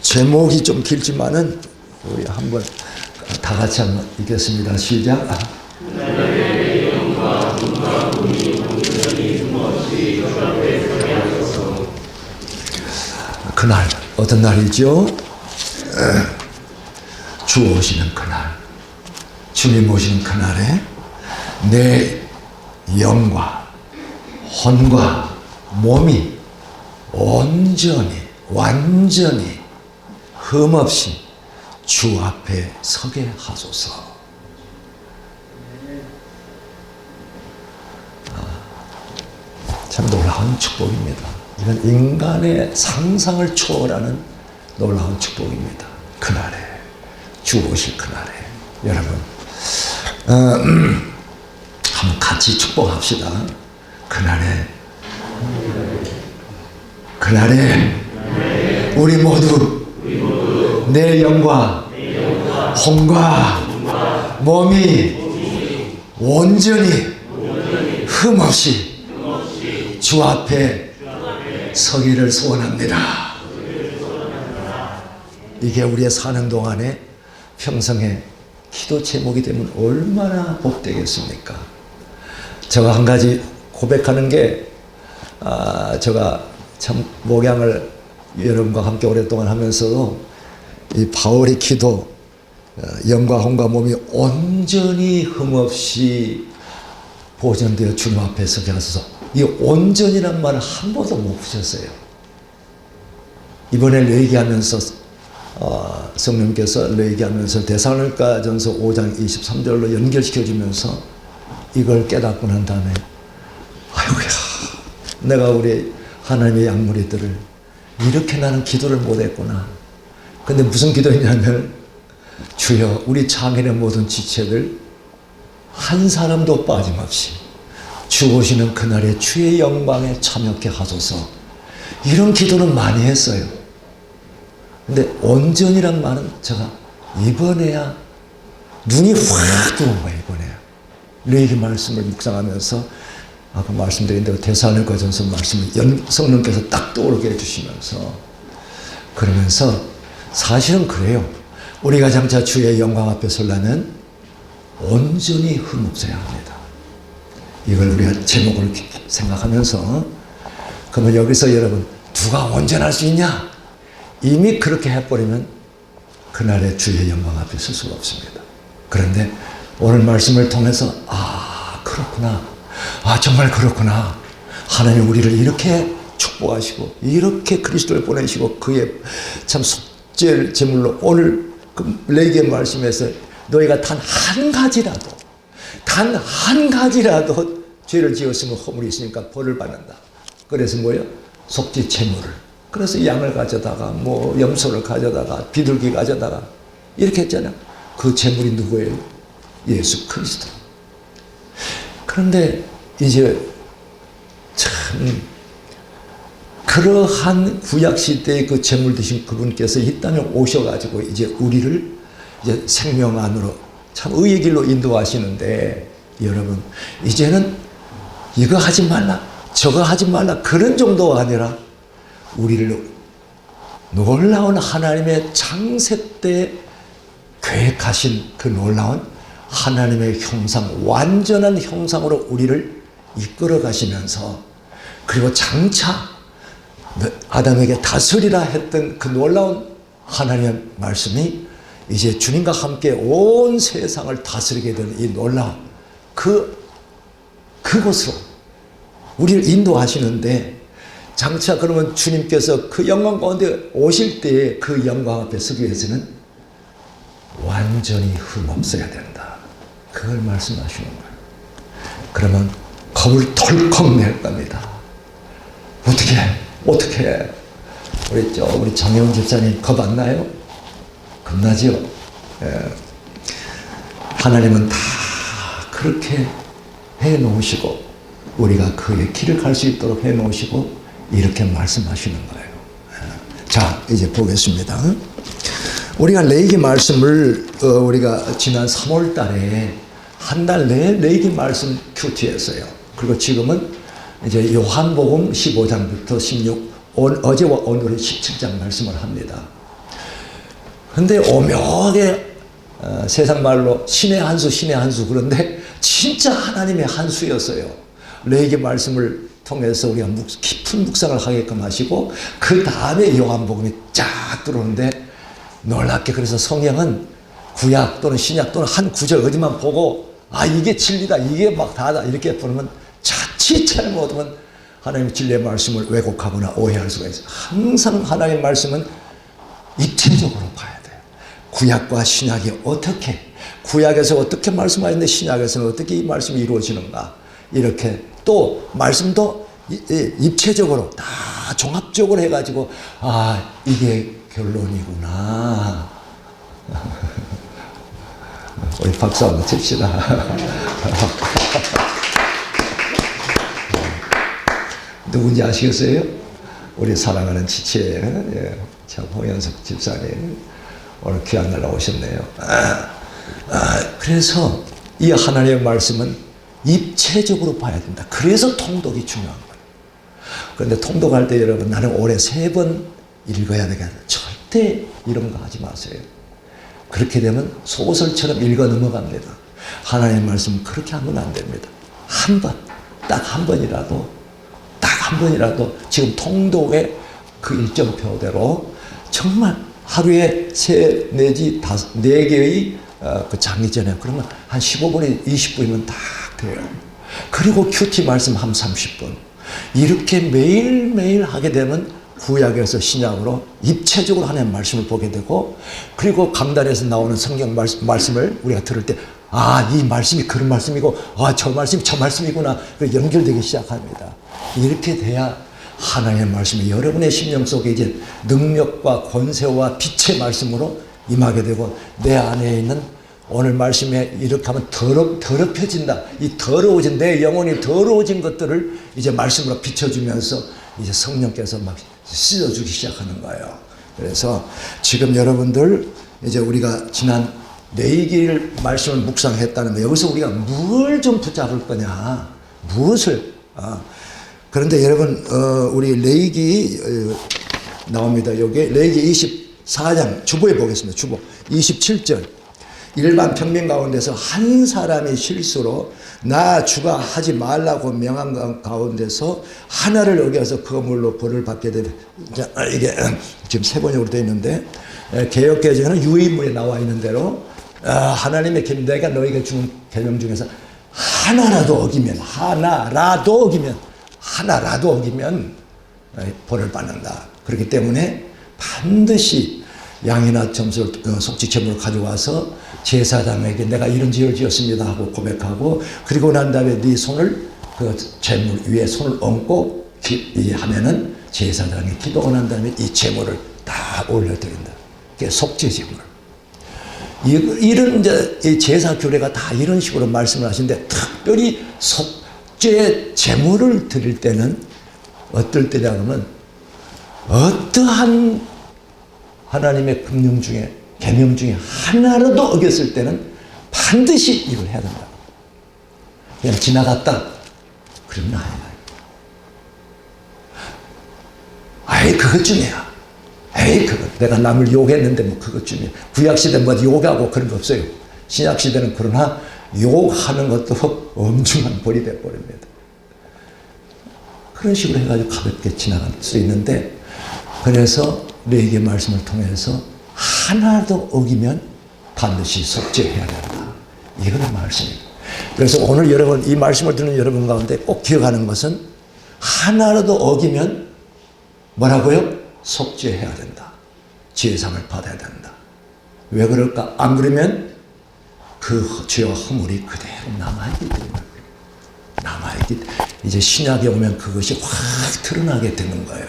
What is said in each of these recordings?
제목이 좀 길지만은 우리 한번 다 같이 한번 읽겠습니다. 시작. 그날 어떤 날이죠? 주 오시는 그날, 주님 오시는 그날에 내 영과 혼과 몸이 온전히 완전히 흠없이 주 앞에 서게 하소서. 참 놀라운 축복입니다. 이건 인간의 상상을 초월하는 놀라운 축복입니다. 그날에, 주 오실 그날에 여러분 한번 같이 축복합시다. 그날에 우리 모두 내 영과 혼과 몸이 온전히 흠없이 주 앞에 서기를 소원합니다. 이게 우리의 사는 동안에 평생의 기도 제목이 되면 얼마나 복되겠습니까? 제가 한 가지 고백하는 게 제가 참 목양을 여러분과 함께 오랫동안 하면서도 이 바울의 기도 영과 혼과 몸이 온전히 흠없이 보존되어 주님 앞에 서게 하소서. 이 온전이란 말을 한 번도 못 붙였어요. 이번에 레위기하면서 성령께서 레위기하면서 데살로니가전서 5장 23절로 연결시켜주면서 이걸 깨닫고 난 다음에 아이고야, 내가 우리 하나님의 양무리들을 이렇게 나는 기도를 못했구나. 근데 무슨 기도했냐면, 주여 우리 장인의 모든 지체들 한 사람도 빠짐없이 주 오시는 그날에 주의 영광에 참여케 하소서. 이런 기도는 많이 했어요. 근데 온전이란 말은 제가 이번에야 눈이 확 들어온 거예요. 이번에야 레위기 말씀을 묵상하면서 아까 말씀드린 대로 데살로니가전서 말씀을 성령께서 딱 떠오르게 해주시면서, 그러면서 사실은 그래요. 우리가 장차 주의 영광 앞에 서려면 온전히 흠없어야 합니다. 이걸 우리가 제목을 생각하면서, 그러면 여기서 여러분 누가 온전할 수 있냐? 이미 그렇게 해버리면 그날의 주의 영광 앞에 설 수가 없습니다. 그런데 오늘 말씀을 통해서 그렇구나, 정말 그렇구나, 하나님 우리를 이렇게 축복하시고 이렇게 그리스도를 보내시고 그의 참 속죄 제물로 오늘 그 레위기의 말씀에서 너희가 단 한 가지라도 죄를 지었으면 허물이 있으니까 벌을 받는다. 그래서 뭐예요? 속죄 제물을. 그래서 양을 가져다가 염소를 가져다가 비둘기 가져다가 이렇게 했잖아요. 그 제물이 누구예요? 예수 그리스도. 그런데 이제 참 그러한 구약시대의 그 제물 되신 그분께서 이 땅에 오셔가지고 이제 우리를 이제 생명 안으로 참 의의 길로 인도하시는데, 여러분 이제는 이거 하지 말라 저거 하지 말라 그런 정도가 아니라 우리를 놀라운 하나님의 창세 때 계획하신 그 놀라운 하나님의 형상, 완전한 형상으로 우리를 이끌어 가시면서, 그리고 장차 아담에게 다스리라 했던 그 놀라운 하나님의 말씀이 이제 주님과 함께 온 세상을 다스리게 되는 이 놀라운 그곳으로 우리를 인도하시는데, 장차 그러면 주님께서 그 영광 가운데 오실 때에 그 영광 앞에 서기 위해서는 완전히 흠없어야 된다. 그걸 말씀하시는 거예요. 그러면 겁을 덜컥 낼 겁니다. 어떻게 우리 장혜원 집사님 겁 안 나요? 겁나죠? 하나님은 다 그렇게 해 놓으시고 우리가 그의 길을 갈 수 있도록 해 놓으시고 이렇게 말씀하시는 거예요. 자, 이제 보겠습니다. 우리가 레위기 말씀을 우리가 지난 3월 달에 한 달 내에 레위기 말씀 큐티했어요. 그리고 지금은 이제 요한복음 15장부터 16, 어제와 오늘의 17장 말씀을 합니다. 근데 오묘하게 세상 말로 신의 한 수, 신의 한 수. 그런데 진짜 하나님의 한 수였어요. 레위기 말씀을 통해서 우리가 깊은 묵상을 하게끔 하시고 그 다음에 요한복음이 쫙 들어오는데 놀랍게 그래서 성경은 구약 또는 신약 또는 한 구절 어디만 보고 이게 진리다, 이게 막 다다 이렇게 보면 자칫 잘못하면 하나님의 진리의 말씀을 왜곡하거나 오해할 수가 있어요. 항상 하나님의 말씀은 입체적으로 봐야 돼요. 구약과 신약이 어떻게, 구약에서 어떻게 말씀하셨는데 신약에서는 어떻게 이 말씀이 이루어지는가, 이렇게 또 말씀도 입체적으로 다 종합적으로 해가지고 이게 결론이구나. 우리 박수 한번 칩시다. 누군지 아시겠어요? 우리 사랑하는 지체예요. 참 홍현석 집사님 오늘 귀한 날 나오셨네요. 그래서 이 하나님의 말씀은 입체적으로 봐야 된다. 그래서 통독이 중요한 거예요. 그런데 통독할 때 여러분, 나는 올해 3번 읽어야 되겠다. 절대 이런 거 하지 마세요. 그렇게 되면 소설처럼 읽어 넘어갑니다. 하나님의 말씀은 그렇게 하면 안 됩니다. 한 번, 딱 한 번이라도, 딱 한 번이라도 지금 통독의 그 일정표대로 정말 하루에 3 내지 4개의 그 장기전에 그러면 한 15분에 20분이면 딱 돼요. 그리고 큐티 말씀 한 30분. 이렇게 매일매일 하게 되면 구약에서 신약으로 입체적으로 하나님의 말씀을 보게 되고, 그리고 강단에서 나오는 성경 말씀을 우리가 들을 때 이 말씀이 그런 말씀이고 저 말씀이 저 말씀이구나 연결되기 시작합니다. 이렇게 돼야 하나님의 말씀이 여러분의 심령 속에 이제 능력과 권세와 빛의 말씀으로 임하게 되고, 내 안에 있는 오늘 말씀에 이렇게 하면 더럽혀진다. 이 더러워진, 내 영혼이 더러워진 것들을 이제 말씀으로 비춰주면서 이제 성령께서 막 씻어주기 시작하는 거예요. 그래서 지금 여러분들 이제 우리가 지난 레위기를 말씀을 묵상했다는, 여기서 우리가 뭘 좀 붙잡을 거냐, 무엇을. 그런데 여러분, 우리 레위기 나옵니다. 여기 레위기 24장 주보에 보겠습니다. 주보 27절. 일반 평민 가운데서 한 사람의 실수로 나 주가 하지 말라고 명한 가운데서 하나를 어겨서 그 물로 벌을 받게 되는, 이게 지금 3번역으로 되어 있는데, 개역개정에는 유의문에 나와 있는 대로 하나님의 내가 너에게 주는 계명 중에서 하나라도 어기면 벌을 받는다. 그렇기 때문에 반드시 양이나 점수를 속죄제물을 가져와서 제사장에게 내가 이런 죄를 지었습니다 하고 고백하고, 그리고 난 다음에 네 손을 그 제물 위에 손을 얹고 하면은 제사장이 기도가 난 다음에 이 제물을 다 올려드린다. 그게 속죄제물. 이런 이제 제사 규례가 다 이런 식으로 말씀을 하시는데, 특별히 속죄 제물을 드릴 때는 어떨 때냐 하면 어떠한 하나님의 금령 중에, 계명 중에 하나라도 어겼을 때는 반드시 이걸 해야 된다. 그냥 지나갔다 그러면 그것쯤이야. 그거 내가 남을 욕했는데 뭐 그것쯤이야. 구약시대 뭐 욕하고 그런 거 없어요. 신약시대는 그러나 욕하는 것도 엄중한 벌이 되어버립니다. 그런 식으로 해가지고 가볍게 지나갈 수 있는데, 그래서 레위기의 말씀을 통해서 하나도 어기면 반드시 속죄해야 된다. 이거는 말씀입니다. 그래서 오늘 여러분, 이 말씀을 듣는 여러분 가운데 꼭 기억하는 것은 하나라도 어기면 뭐라고요? 속죄해야 된다. 제상을 받아야 된다. 왜 그럴까? 안 그러면 그 죄와 허물이 그대로 남아있기 때문에. 이제 신약에 오면 그것이 확 드러나게 되는 거예요.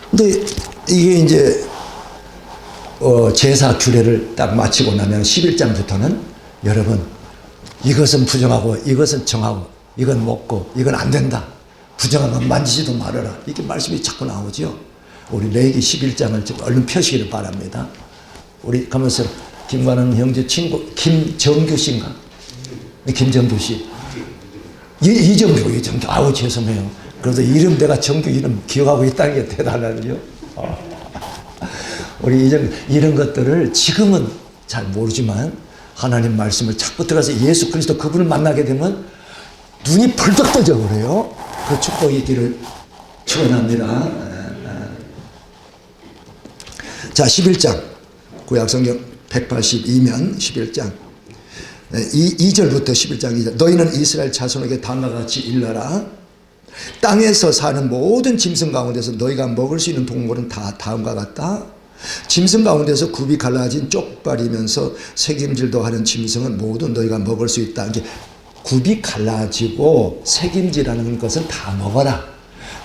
근데 이게 이제 제사 규례를 딱 마치고 나면 11장부터는 여러분, 이것은 부정하고 이것은 정하고 이건 먹고 이건 안 된다. 부정하면 만지지도 말아라. 이렇게 말씀이 자꾸 나오죠. 우리 레위기 11장을 좀 얼른 펴시기를 바랍니다. 우리 가면서 김관원 형제 친구 김정규 씨인가? 김정규 씨. 이정규. 아우 죄송해요. 그래서 이름 내가 정규 이름 기억하고 있다는 게 대단하죠. 우리 이런 것들을 지금은 잘 모르지만 하나님 말씀을 자꾸 들어서 예수 그리스도 그분을 만나게 되면 눈이 벌떡 떠져 그래요. 그 축복이 있기를 축원합니다. 자, 11장 구약성경 182면 11장 2절부터 11장 2절. 너희는 이스라엘 자손에게 다음과 같이 일러라. 땅에서 사는 모든 짐승 가운데서 너희가 먹을 수 있는 동물은 다 다음과 같다. 짐승 가운데서 굽이 갈라진 쪽발이면서 새김질도 하는 짐승은 모두 너희가 먹을 수 있다. 이제 굽이 갈라지고 새김질하는 것은 다 먹어라.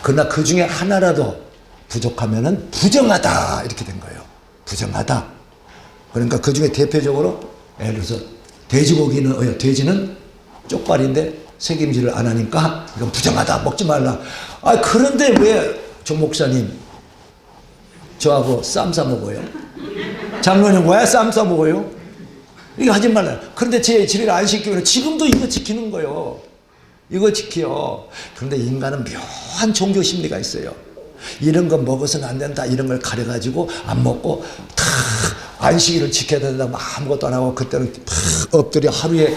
그러나 그 중에 하나라도 부족하면은 부정하다 이렇게 된 거예요. 부정하다. 그러니까 그 중에 대표적으로 예를 들어서 돼지는 쪽발인데 새김질을 안 하니까 이건 부정하다. 먹지 말라. 아, 그런데 왜 조 목사님 저하고 쌈 싸 먹어요? 장로님 왜 쌈 싸 먹어요? 이거 하지 말라. 그런데 제 집에 안 시키면 지금도 이거 지키는 거예요. 이거 지켜. 그런데 인간은 묘한 종교 심리가 있어요. 이런 거 먹어서는 안 된다. 이런 걸 가려가지고 안 먹고 다 안식일을 지켜야 된다. 아무것도 안 하고 그때는 엎드려 하루에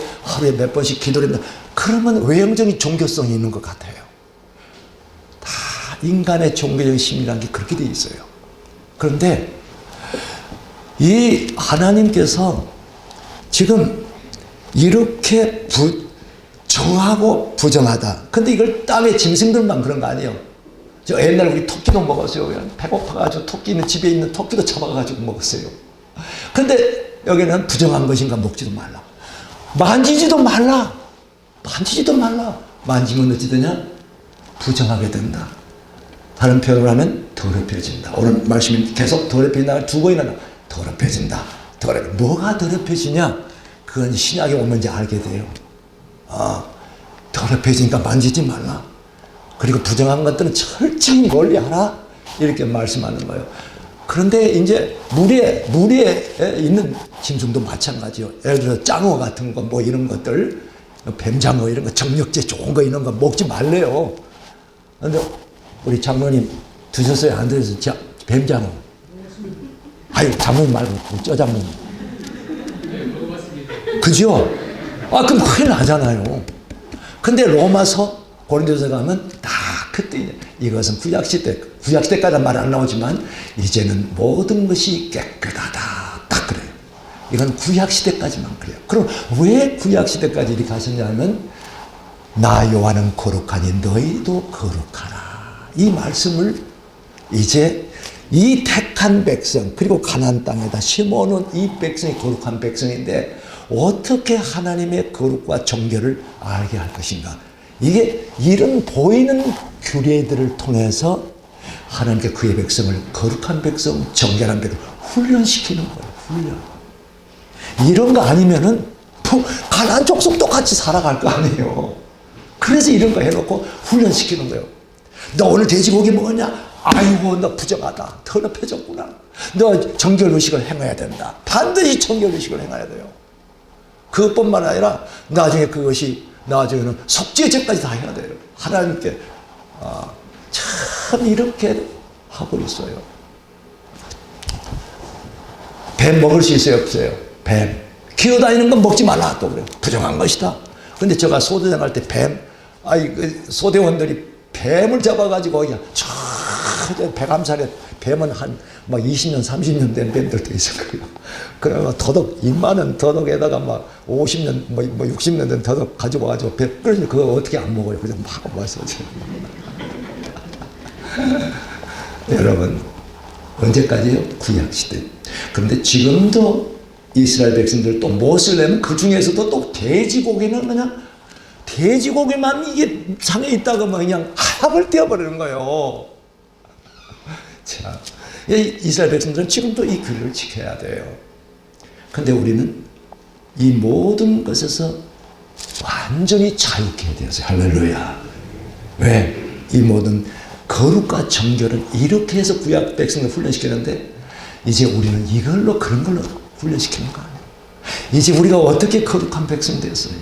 몇 번씩 기도를 한다. 그러면 외형적인 종교성이 있는 것 같아요. 다 인간의 종교적인 심리라는 게 그렇게 돼 있어요. 그런데 이 하나님께서 지금 이렇게 정하고 부정하다. 근데 이걸 땅의 짐승들만 그런 거 아니에요. 저 옛날에 우리 토끼도 먹었어요. 그냥 배고파가지고 토끼는 집에 있는 토끼도 잡아가지고 먹었어요. 근데 여기는 부정한 것인가 먹지도 말라. 만지지도 말라. 만지지도 말라. 만지면 어찌 되냐? 부정하게 된다. 다른 표현을 하면 더럽혀진다. 오늘 말씀이 계속 더럽혀진다. 두 번이나 더럽혀진다. 뭐가 더럽혀지냐? 그건 신약에 오면 이제 알게 돼요. 더럽혀지니까 만지지 말라. 그리고 부정한 것들은 철저히 멀리하라. 이렇게 말씀하는 거예요. 그런데 이제 물에 있는 짐승도 마찬가지요. 예를 들어 짱어 같은 거 뭐 이런 것들, 뱀장어 이런 거 정력제 좋은 거 이런 거 먹지 말래요. 그런데 우리 장모님 드셨어요? 안 드셨어요? 뱀장어. 아유, 장모님 말고 저 장모님. 그죠? 그럼 큰일 나잖아요. 근데 로마서 고린도서 가면 다 그때 이것은 구약시대까지는 말 안 나오지만 이제는 모든 것이 깨끗하다. 딱 그래요. 이건 구약시대까지만 그래요. 그럼 왜 구약시대까지 이렇게 하셨냐면 나 요한은 거룩하니 너희도 거룩하라. 이 말씀을 이제 이 택한 백성 그리고 가나안 땅에다 심어놓은 이 백성이 거룩한 백성인데 어떻게 하나님의 거룩과 정결을 알게 할 것인가. 이게 이런 보이는 규례들을 통해서 하나님께 그의 백성을 거룩한 백성, 정결한 백성 훈련시키는 거예요. 훈련. 이런 거 아니면은 가나안 족속도 같이 살아갈 거 아니에요. 그래서 이런 거 해놓고 훈련시키는 거예요. 너 오늘 돼지고기 먹었냐? 아이고 너 부정하다. 더럽혀졌구나. 너 정결의식을 행해야 된다. 반드시 정결의식을 행해야 돼요. 그것뿐만 아니라 나중에 그것이 나중에는 속죄제까지 다 해야 돼요. 하나님께 참 이렇게 하고 있어요. 뱀 먹을 수 있어요? 없어요? 뱀. 기어다니는 건 먹지 말라 또 그래요. 부정한 것이다. 근데 제가 소대장 할 때 소대원들이 뱀을 잡아가지고 그냥 백암산에 뱀은 한 막 20년, 30년 된 뱀들도 있었고요. 그러면 더덕, 2만원 더덕에다가 막 50년, 뭐 60년 된 더덕 가지고 와가지고 뱀, 그래서 그거 어떻게 안 먹어요? 그래서 막 와서. 여러분, 언제까지요? 구약시대. 그런데 지금도 이스라엘 백성들 또 무엇을 내면 그 중에서도 또 돼지고기는 그냥 돼지고기만 이게 상에 있다가 그냥 합을 떼어버리는 거예요. 자, 이스라엘 백성들은 지금도 이 규례를 지켜야 돼요. 근데 우리는 이 모든 것에서 완전히 자유케 되었어요. 할렐루야. 왜? 이 모든 거룩과 정결은 이렇게 해서 구약 백성을 훈련시키는데 이제 우리는 이걸로 그런 걸로 훈련시키는 거 아니에요. 이제 우리가 어떻게 거룩한 백성 되었어요?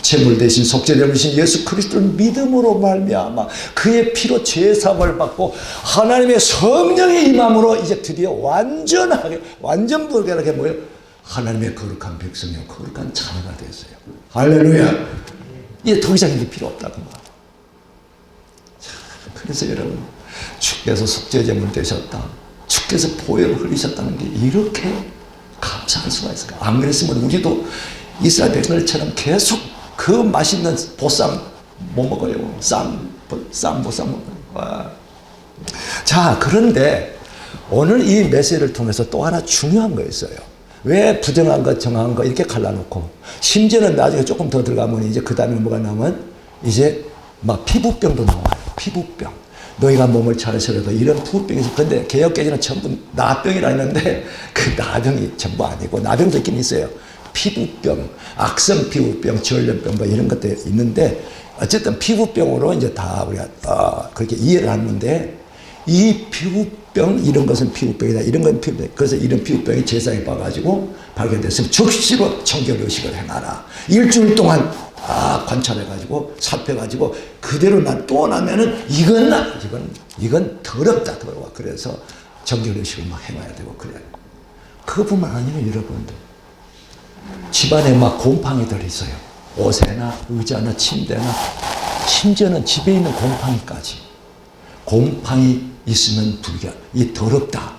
제물 대신 속죄됨을 주신 예수 그리스도를 믿음으로 말미암아 그의 피로 죄사함을 받고 하나님의 성령의 임함으로 이제 드디어 완전하게 완전하게 뭐예요? 하나님의 거룩한 백성이요 거룩한 자녀가 됐어요. 할렐루야. 이제 더 이상 이제 필요 없다고 말. 그래서 여러분 주께서 속죄제물 되셨다. 주께서 보혈을 흘리셨다는 게 이렇게 감사할 수가 있을까? 안 그랬으면 우리도 이스라엘 백성들처럼 계속 그 맛있는 보쌈 못 먹어요. 쌈 보쌈 먹어요. 자, 그런데 오늘 이 메시지를 통해서 또 하나 중요한 거 있어요. 왜 부정한 것, 정한 거 이렇게 갈라놓고 심지어는 나중에 조금 더 들어가면 이제 그 다음에 뭐가 나오면 이제 막 피부병도 나와요. 피부병. 너희가 몸을 차려서라도 이런 피부병이 있어. 근데 개혁개정은 전부 나병이라 했는데 그 나병이 전부 아니고 나병도 있긴 있어요. 피부병, 악성 피부병, 전염병 뭐 이런 것도 있는데 어쨌든 피부병으로 이제 다 우리가 그렇게 이해를 하는데 이 피부병 이런 것은 피부병이다. 이런 건 피부병. 그래서 이런 피부병이 제사에 봐가지고 발견됐으면 즉시로 청결의식을 행하라. 일주일 동안 관찰해가지고 살펴가지고 그대로 또 나면은 이건 더럽다. 더러워. 그래서 청결의식을 막 행해야 되고 그래. 그뿐만 아니라 여러분들 집안에 막 곰팡이들이 있어요. 옷에나 의자나 침대나 심지어는 집에 있는 곰팡이까지. 곰팡이 있으면 이 더럽다.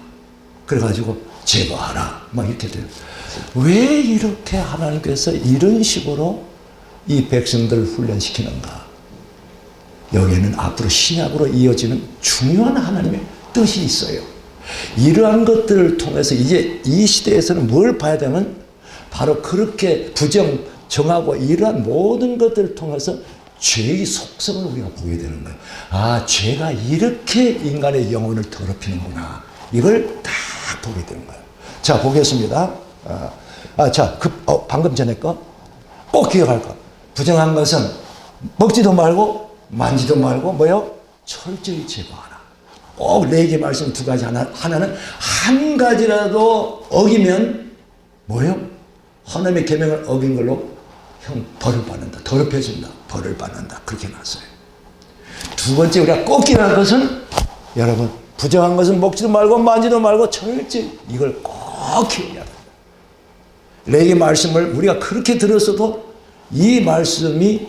그래가지고 제거하라. 막 이렇게 돼요. 왜 이렇게 하나님께서 이런 식으로 이 백성들을 훈련시키는가? 여기에는 앞으로 신약으로 이어지는 중요한 하나님의 뜻이 있어요. 이러한 것들을 통해서 이제 이 시대에서는 뭘 봐야 되면 바로 그렇게 정하고 이러한 모든 것들을 통해서 죄의 속성을 우리가 보게 되는 거예요. 죄가 이렇게 인간의 영혼을 더럽히는구나. 이걸 딱 보게 되는 거예요. 자, 보겠습니다. 방금 전에 거 꼭 기억할 거. 부정한 것은 먹지도 말고 만지도 말고 뭐요? 철저히 제거하라. 꼭 레위기 말씀 두 가지 하나는 한 가지라도 어기면 뭐요? 하나님의 계명을 어긴 걸로 벌을 받는다. 더럽혀진다. 벌을 받는다. 그렇게 나왔어요. 두 번째 우리가 꼭 기억할 것은 여러분 부정한 것은 먹지도 말고 만지도 말고 철저히 이걸 꼭 기억해야 된다. 레위기 말씀을 우리가 그렇게 들었어도 이 말씀이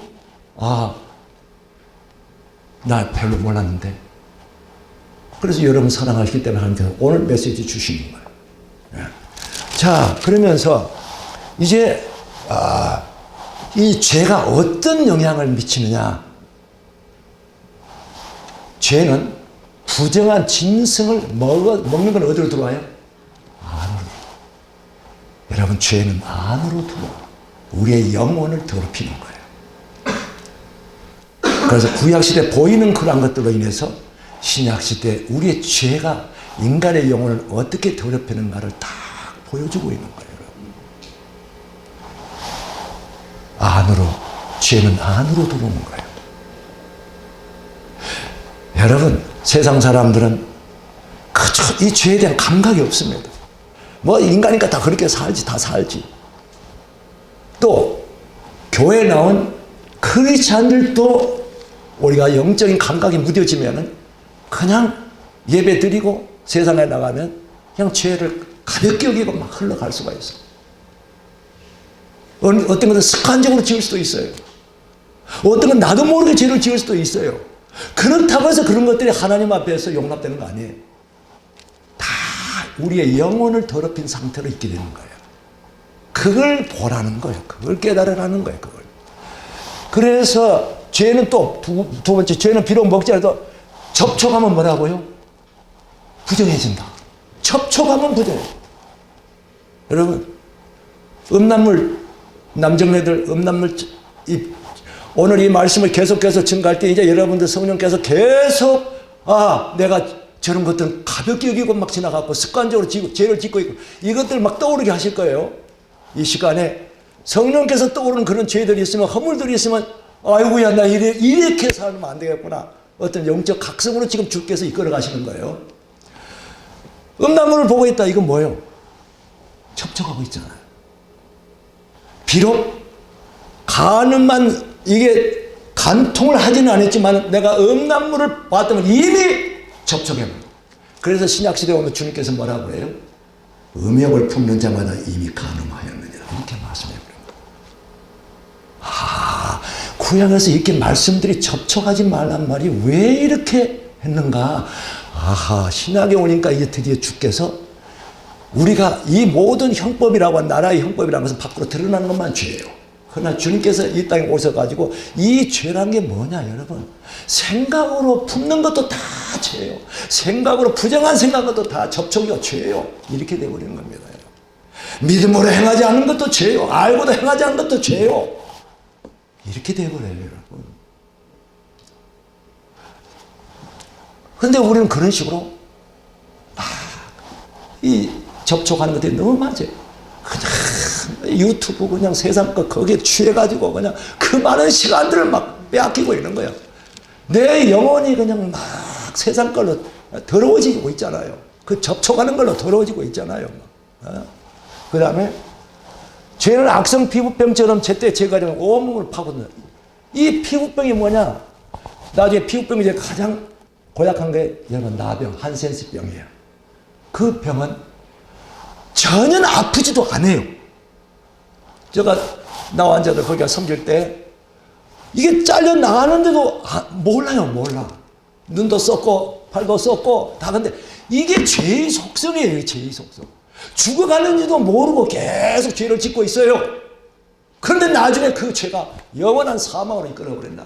나 별로 몰랐는데 그래서 여러분 사랑하시기 때문에 하나님께서 오늘 메시지 주시는 거예요. 자, 그러면서 이제 이 죄가 어떤 영향을 미치느냐. 죄는 부정한 짐승을 먹는 건 어디로 들어와요? 안으로. 여러분 죄는 안으로 들어와요. 우리의 영혼을 더럽히는 거예요. 그래서 구약시대 보이는 그러한 것들로 인해서 신약시대 우리의 죄가 인간의 영혼을 어떻게 더럽히는가를 딱 보여주고 있는 거예요. 안으로, 죄는 안으로 들어오는 거예요. 여러분, 세상 사람들은 이 죄에 대한 감각이 없습니다. 뭐 인간이니까 다 그렇게 다 살지. 또 교회에 나온 크리스찬들도 우리가 영적인 감각이 무뎌지면은 그냥 예배 드리고 세상에 나가면 그냥 죄를 가볍게 여기고 막 흘러갈 수가 있어요. 어떤 것은 습관적으로 지을 수도 있어요. 어떤 건 나도 모르게 죄를 지을 수도 있어요. 그렇다고 해서 그런 것들이 하나님 앞에서 용납되는 거 아니에요. 다 우리의 영혼을 더럽힌 상태로 있게 되는 거예요. 그걸 보라는 거예요. 그걸 깨달으라는 거예요. 그걸. 그래서 죄는 또 두 번째, 죄는 비록 먹지 않아도 접촉하면 뭐라고요? 부정해진다. 접촉하면 부정해. 여러분, 남정네들 음란물 오늘 이 말씀을 계속해서 증가할 때 이제 여러분들 성령께서 계속 내가 저런 것들은 가볍게 여기고 막 지나가고 습관적으로 죄를 짓고 있고 이것들 막 떠오르게 하실 거예요. 이 시간에 성령께서 떠오르는 그런 죄들이 있으면 허물들이 있으면 아이고야 나 이렇게 살면 안 되겠구나. 어떤 영적 각성으로 지금 주께서 이끌어 가시는 거예요. 음란물을 보고 있다. 이건 뭐예요? 접촉하고 있잖아요. 비록 간음만 이게 간통을 하지는 않았지만 내가 음란물을 봤다면 이미 접촉해버려. 그래서 신약시대에 오면 주님께서 뭐라고 그래요? 음욕을 품는 자마다 이미 간음하였느니라 이렇게 말씀해버려요. 구약에서 이렇게 말씀들이 접촉하지 말란 말이 왜 이렇게 했는가? 신약에 오니까 이제 드디어 주께서 우리가 이 모든 형법이라고 한 나라의 형법이라는 것은 밖으로 드러나는 것만 죄예요. 그러나 주님께서 이 땅에 오셔가지고 이 죄란 게 뭐냐 여러분? 생각으로 품는 것도 다 죄예요. 생각으로 부정한 생각한 것도 다 접촉이요 죄예요. 이렇게 되어버리는 겁니다. 여러분. 믿음으로 행하지 않는 것도 죄예요. 알고도 행하지 않는 것도 죄예요. 이렇게 되어버려요 여러분. 근데 우리는 그런 식으로 이 접촉하는 것들이 너무 많아요. 그냥 유튜브 그냥 세상 것 거기에 취해가지고 그냥 그 많은 시간들을 막 빼앗기고 있는 거야. 내 영혼이 그냥 막 세상 걸로 더러워지고 있잖아요. 그 접촉하는 걸로 더러워지고 있잖아요. 그 다음에 죄는 악성 피부병처럼 제때 제거하려면 온몸을 파고든다. 이 피부병이 뭐냐? 나중에 피부병이 이제 가장 고약한 게 여러분 나병, 한센스병이에요. 그 병은 전혀 아프지도 않아요. 제가 나 환자들 거기가 섬길 때 이게 잘려 나가는데도 몰라요. 몰라. 눈도 썩고 팔도 썩고 다. 근데 이게 죄의 속성이에요. 죄의 속성. 죽어가는지도 모르고 계속 죄를 짓고 있어요. 그런데 나중에 그 죄가 영원한 사망으로 이끌어버린다.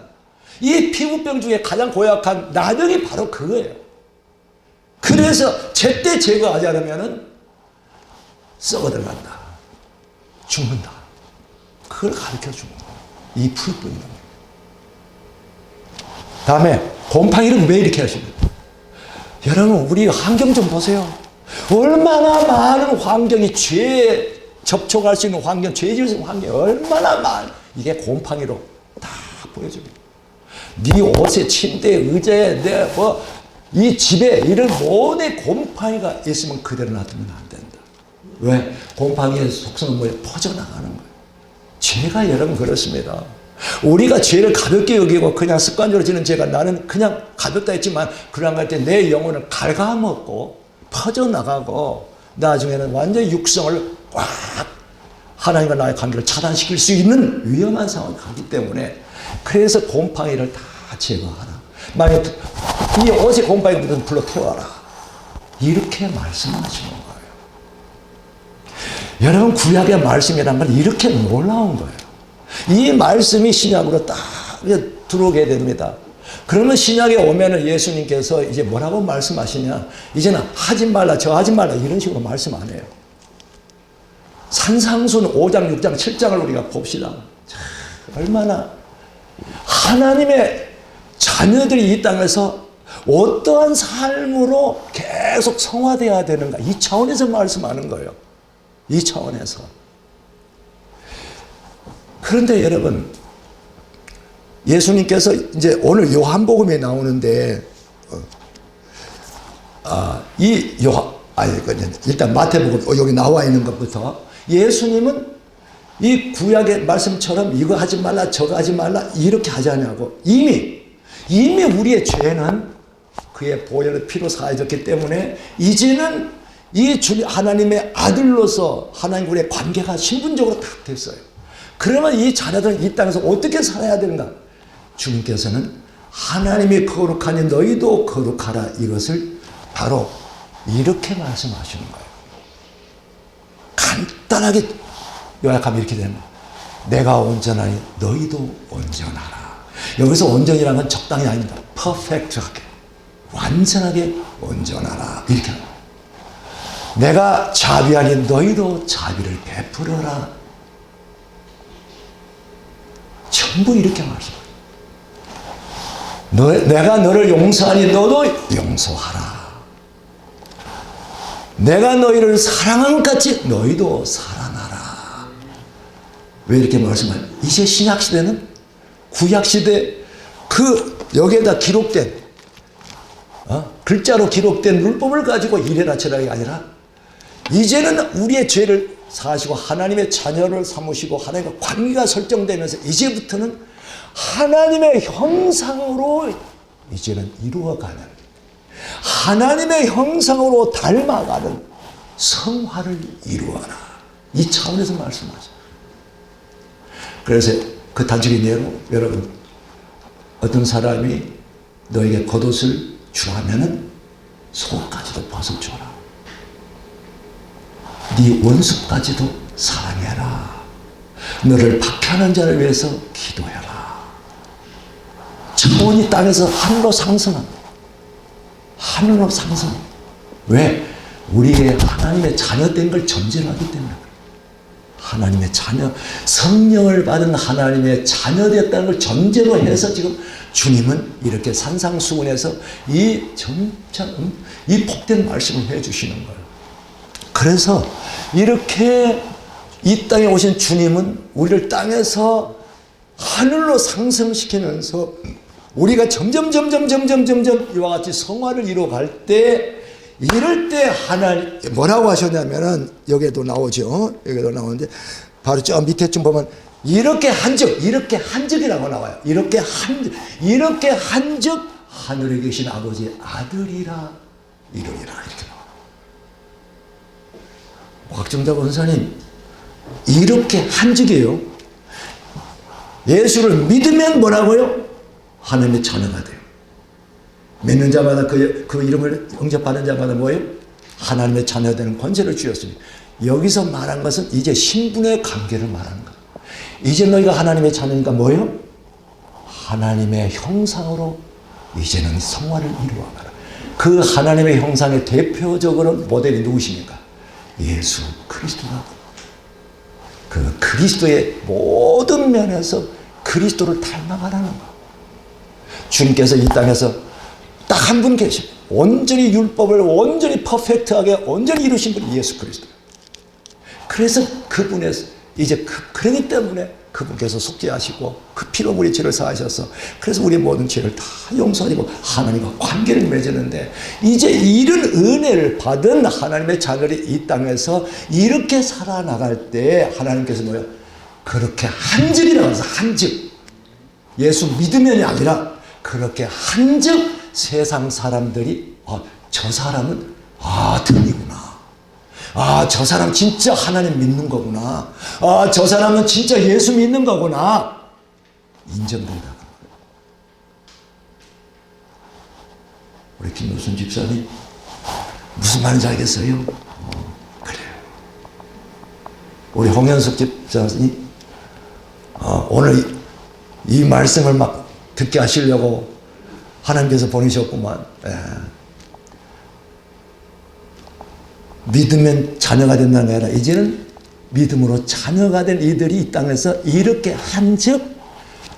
이 피부병 중에 가장 고약한 나병이 바로 그거예요. 그래서 제때 제거하지 않으면 썩어들어간다. 죽는다. 그걸 가르쳐 주는 거예요. 이 피부병입니다. 다음에 곰팡이는 왜 이렇게 하십니까? 여러분 우리 환경 좀 보세요. 얼마나 많은 환경이 죄에 접촉할 수 있는 환경, 죄 지을 수 있는 환경이 얼마나 많은 이게 곰팡이로 다 보여줍니다. 네 옷에, 침대에, 의자에, 이 집에 이런 모든 곰팡이가 있으면 그대로 놔두면 안 된다. 왜? 곰팡이의 속성은 뭐예요? 퍼져나가는 거예요. 죄가 여러분 그렇습니다. 우리가 죄를 가볍게 여기고 그냥 습관적으로 지는 죄가 나는 그냥 가볍다 했지만 그러한 갈 때 내 영혼을 갉아먹고 퍼져나가고 나중에는 완전히 육성을 꽉 하나님과 나의 관계를 차단시킬 수 있는 위험한 상황이 가기 때문에 그래서 곰팡이를 다 제거하라. 만약에 이 옷에 곰팡이가 묻으면 불러 태워라. 이렇게 말씀하시는 거예요. 여러분 구약의 말씀이란 건 이렇게 놀라운 거예요. 이 말씀이 신약으로 딱 들어오게 됩니다. 그러면 신약에 오면은 예수님께서 이제 뭐라고 말씀하시냐? 이제는 하지 말라, 저 하지 말라 이런 식으로 말씀 안 해요. 산상순 5장, 6장, 7장을 우리가 봅시다. 얼마나 하나님의 자녀들이 이 땅에서 어떠한 삶으로 계속 성화되어야 되는가 이 차원에서 말씀하는 거예요. 이 차원에서. 그런데 여러분 예수님께서 이제 오늘 요한복음에 나오는데 일단 마태복음 여기 나와 있는 것부터 예수님은 이 구약의 말씀처럼 이거 하지 말라 저거 하지 말라 이렇게 하지 않냐고 이미 우리의 죄는 그의 보혈의 피로 사해졌기 때문에 이제는 이 하나님의 아들로서 하나님과 우리의 관계가 신분적으로 딱 됐어요. 그러면 이 자녀들은 이 땅에서 어떻게 살아야 되는가? 주님께서는 하나님이 거룩하니 너희도 거룩하라 이것을 바로 이렇게 말씀하시는 거예요. 간단하게 요약하면 이렇게 됩니다. 내가 온전하니 너희도 온전하라. 여기서 온전이라는 건 적당히 아닙니다. 퍼펙트하게 완전하게 온전하라 이렇게 합니다. 내가 자비하니 너희도 자비를 베풀어라. 전부 이렇게 말씀합니다. 내가 너를 용서하니 너도 용서하라. 내가 너희를 사랑한 것 같이 너희도 사랑하라. 왜 이렇게 말씀하냐? 이제 신약시대는 구약시대 여기에다 기록된 글자로 기록된 율법을 가지고 이래라 저래라가 아니라 이제는 우리의 죄를 사시고 하나님의 자녀를 삼으시고 하나님과 관계가 설정되면서 이제부터는 하나님의 형상으로 이제는 이루어가는, 하나님의 형상으로 닮아가는 성화를 이루어라. 이 차원에서 말씀하죠. 그래서 그 단적인 예로 여러분, 어떤 사람이 너에게 겉옷을 주라면은 속옷까지도 벗어줘라. 네 원수까지도 사랑해라. 너를 박해하는 자를 위해서 기도해라. 차원이 땅에서 하늘로 상승합니다. 하늘로 상승. 왜? 우리의 하나님의 자녀된 걸 전제로 하기 때문에. 하나님의 자녀, 성령을 받은 하나님의 자녀됐다는 걸 전제로 해서 지금 주님은 이렇게 산상수훈에서 이 복된 말씀을 해주시는 거예요. 그래서 이렇게 이 땅에 오신 주님은 우리를 땅에서 하늘로 상승시키면서 우리가 점점 이와 같이 성화를 이루어갈 때, 이럴 때 하나님 뭐라고 하셨냐면은 여기에도 나오죠. 여기도 나오는데 바로 저 밑에쯤 보면 이렇게 한적이라고 나와요. 이렇게 한적 하늘에 계신 아버지의 아들이라 이르리라 이렇게 나와요. 곽정자 권사님, 이렇게 한적이에요. 예수를 믿으면 뭐라고요? 하나님의 자녀가 돼요. 믿는 자마다 그 이름을 영접하는 자마다 뭐예요? 하나님의 자녀 되는 권세를 주셨으니, 여기서 말한 것은 이제 신분의 관계를 말하는 거예요. 이제 너희가 하나님의 자녀니까 뭐예요? 하나님의 형상으로 이제는 성화를 이루어가라. 그 하나님의 형상의 대표적으로 모델이 누구십니까? 예수 그리스도라고. 그 그리스도의 모든 면에서 그리스도를 닮아가라는 거예요. 주님께서 이 땅에서 딱 한 분 계십니다. 온전히 율법을 온전히 퍼펙트하게 온전히 이루신 분이 예수 그리스도. 그래서 그분에서 이제 그러기 때문에 그분께서 속죄하시고 그 피로 우리 죄를 사하셔서, 그래서 우리 모든 죄를 다 용서하시고 하나님과 관계를 맺었는데, 이제 이런 은혜를 받은 하나님의 자녀들이 이 땅에서 이렇게 살아나갈 때 하나님께서 뭐예요? 그렇게 한적이라고 해서 한적, 예수 믿으면이 아니라 그렇게 한적 세상 사람들이 저 사람은 든이구나. 저 사람 진짜 하나님 믿는 거구나. 저 사람은 진짜 예수 믿는 거구나. 인정된다. 우리 김노순 집사님 무슨 말인지 알겠어요? 그래요. 우리 홍현석 집사님 오늘 이 말씀을 막 듣게 하시려고 하나님께서 보내셨구만. 믿으면 자녀가 된다는 게 아니라 이제는 믿음으로 자녀가 된 이들이 이 땅에서 이렇게 한즉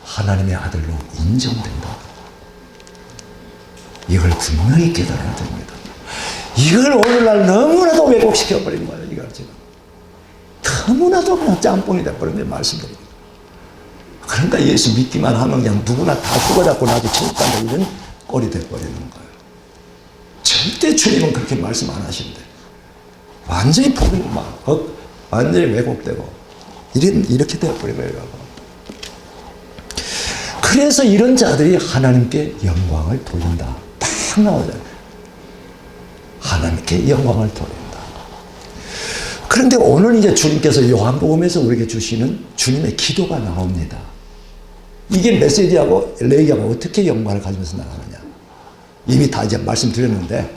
하나님의 아들로 인정된다. 이걸 분명히 깨달아야 됩니다. 이걸 오늘날 너무나도 왜곡시켜버린 거예요. 이걸 지금 너무나도 그냥 짬뽕이 돼버린 거예요. 말씀드립니다. 그러니까 예수 믿기만 하면 그냥 누구나 다 죽어잡고 나도 천국 간다, 이런 꼴이 돼버리는 거예요. 절대 주님은 그렇게 말씀 안 하신대. 완전히 완전히 왜곡되고 이렇게 되어버린 거예요. 그래서 이런 자들이 하나님께 영광을 돌린다. 딱 나오잖아요. 하나님께 영광을 돌린다. 그런데 오늘 이제 주님께서 요한복음에서 우리에게 주시는 주님의 기도가 나옵니다. 이게 메시지하고 레이하고 어떻게 연관을 가지면서 나가느냐. 이미 다 이제 말씀드렸는데,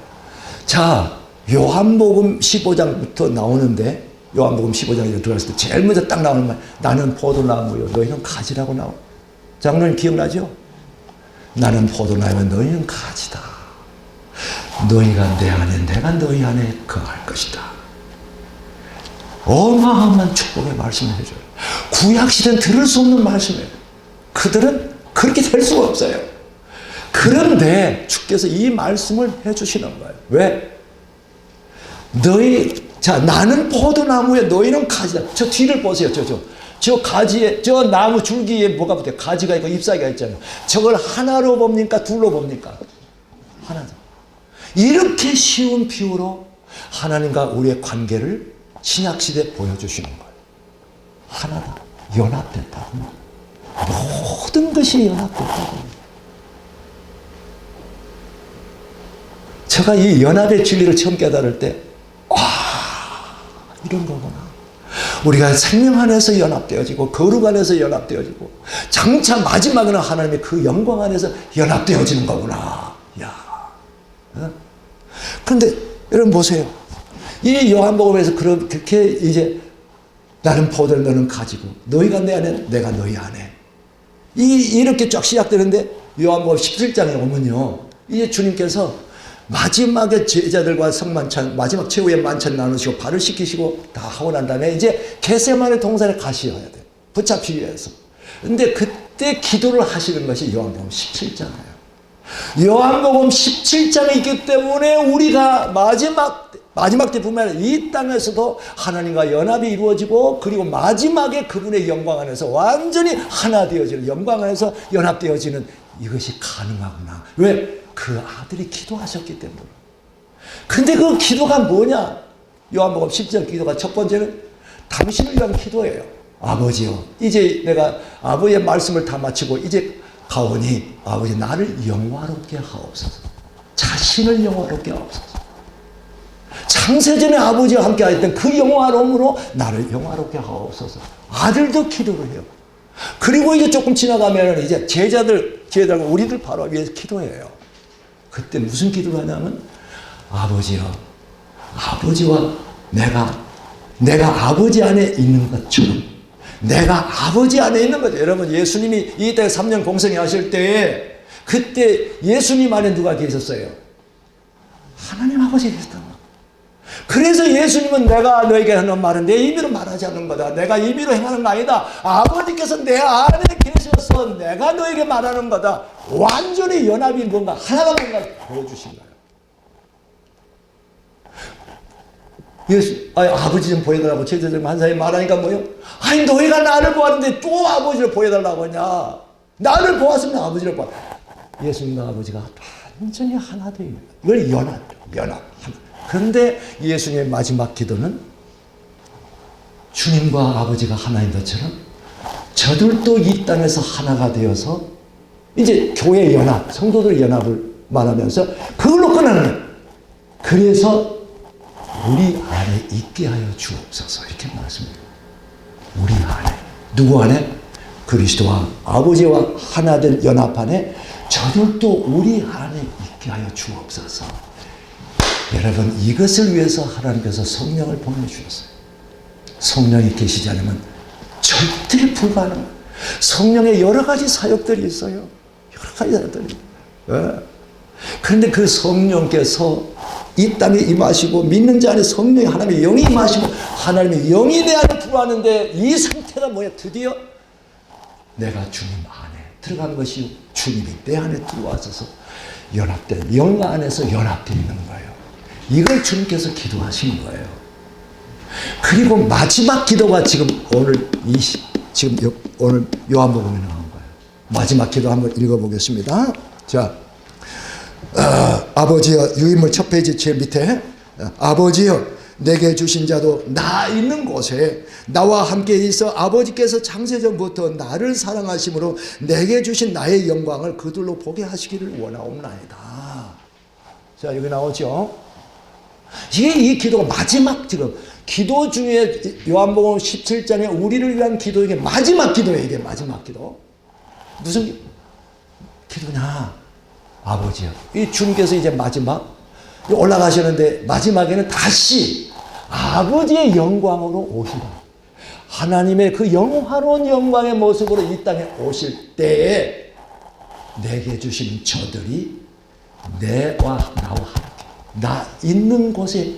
자, 요한복음 15장부터 나오는데, 요한복음 15장에 들어갔을 때 제일 먼저 딱 나오는 말, 나는 포도나무요, 너희는 가지라고 나와. 장로님 기억나죠? 나는 포도나무요, 너희는 가지다. 너희가 내 안에, 내가 너희 안에 거할 것이다. 어마어마한 축복의 말씀을 해줘요. 구약시대는 들을 수 없는 말씀이에요. 그들은 그렇게 될 수가 없어요. 그런데 주께서 이 말씀을 해주시는 거예요. 왜? 나는 포도나무에 너희는 가지다. 저 뒤를 보세요. 저 가지에, 저 나무 줄기에 뭐가 붙어요? 가지가 있고 잎사귀가 있잖아요. 저걸 하나로 봅니까? 둘로 봅니까? 하나죠. 이렇게 쉬운 비유로 하나님과 우리의 관계를 신약시대에 보여주시는 거예요. 하나다. 연합됐다고. 모든 것이 연합됐다고. 제가 이 연합의 진리를 처음 깨달을 때, 와, 이런 거구나. 우리가 생명 안에서 연합되어지고 거룩 안에서 연합되어지고 장차 마지막에는 하나님의 그 영광 안에서 연합되어지는 거구나. 야. 그런데 여러분 보세요. 이 요한복음에서 그렇게 이제 나는 포도를 너는 가지고 너희가 내 안에 내가 너희 안에 이렇게 쫙 시작되는데 요한복음 17장에 오면요. 이제 주님께서 마지막에 제자들과 성만찬 마지막 최후의 만찬 나누시고 발을 씻기시고 다 하고 난 다음에 이제 겟세마네 동산에 가셔야 돼요. 붙잡히기 위해서. 근데 그때 기도를 하시는 것이 요한복음 17장이에요. 요한복음 17장에 있기 때문에 우리가 마지막 때 보면 이 땅에서도 하나님과 연합이 이루어지고 그리고 마지막에 그분의 영광 안에서 완전히 하나 되어지는 영광 안에서 연합되어지는 이것이 가능하구나. 왜? 그 아들이 기도하셨기 때문에. 근데 그 기도가 뭐냐? 요한복음 10장 기도가 첫 번째는 당신을 위한 기도예요. 아버지요, 이제 내가 아버지의 말씀을 다 마치고 이제 가오니 아버지 나를 영화롭게 하옵소서. 자신을 영화롭게 하옵소서. 창세전에 아버지와 함께 하였던 그 영화로움으로 나를 영화롭게 하옵소서. 아들도 기도를 해요. 그리고 이제 조금 지나가면 이제 제자들과 우리들 바로 위해서 기도해요. 그때 무슨 기도를 하냐면 아버지여, 아버지와 내가 아버지 안에 있는 것처럼 내가 아버지 안에 있는 거죠. 여러분 예수님이 이 땅에 3년 공생에 하실 때에 그때 예수님 안에 누가 계셨어요? 하나님 아버지 계셨다. 그래서 예수님은 내가 너에게 하는 말은 내 임의로 말하지 않는 거다. 내가 임의로 행하는 거 아니다. 아버지께서 내 안에 계셔서 내가 너에게 말하는 거다. 완전히 연합이 뭔가 하나가 뭔가 보여주신 거예요. 아버지 좀 보여달라고 제자들 한 사람이 말하니까 뭐요? 아니 너희가 나를 보았는데 또 아버지를 보여달라고 하냐. 나를 보았으면 아버지를 봐. 예수님과 아버지가 완전히 하나 되어 있는 거예요. 이걸 연합. 그런데 예수님의 마지막 기도는 주님과 아버지가 하나인 것처럼 저들도 이 땅에서 하나가 되어서 이제 교회 연합, 성도들 연합을 말하면서 그걸로 끝나는 거예요. 그래서 우리 안에 있게 하여 주옵소서 이렇게 말씀합니다. 우리 안에. 누구 안에? 그리스도와 아버지와 하나 된 연합 안에 저들도 우리 안에 있게 하여 주옵소서. 여러분 이것을 위해서 하나님께서 성령을 보내주셨어요. 성령이 계시지 않으면 절대 불가능해요. 성령의 여러 가지 사역들이 있어요. 여러 가지 사역들이. 그런데 그 성령께서 이 땅에 임하시고 믿는 자 안에 성령이 하나님의 영이 임하시고 하나님의 영이 내 안에 들어왔는데 이 상태가 뭐야? 드디어 내가 주님 안에 들어간 것이 주님이 내 안에 들어와서 연합된 영 안에서 연합되어 있는 거예요. 이걸 주님께서 기도하시는 거예요. 그리고 마지막 기도가 지금 오늘 오늘 요한복음에 나온 거예요. 마지막 기도 한번 읽어보겠습니다. 자, 아버지여, 유인물 첫 페이지 제일 밑에 아버지여, 내게 주신 자도 나 있는 곳에 나와 함께 있어 아버지께서 창세전부터 나를 사랑하심으로 내게 주신 나의 영광을 그들로 보게 하시기를 원하옵나이다. 자, 여기 나오죠. 이 기도가 마지막 지금 기도 중에 요한복음 17장에 우리를 위한 기도 이게 마지막 기도예요. 이게 마지막 기도. 무슨 기도냐? 아버지요. 이 주님께서 이제 마지막 올라가시는데 마지막에는 다시 아버지의 영광으로 오시라. 하나님의 그 영화로운 영광의 모습으로 이 땅에 오실 때에 내게 주신 저들이 내와 나와 함께 나 있는 곳에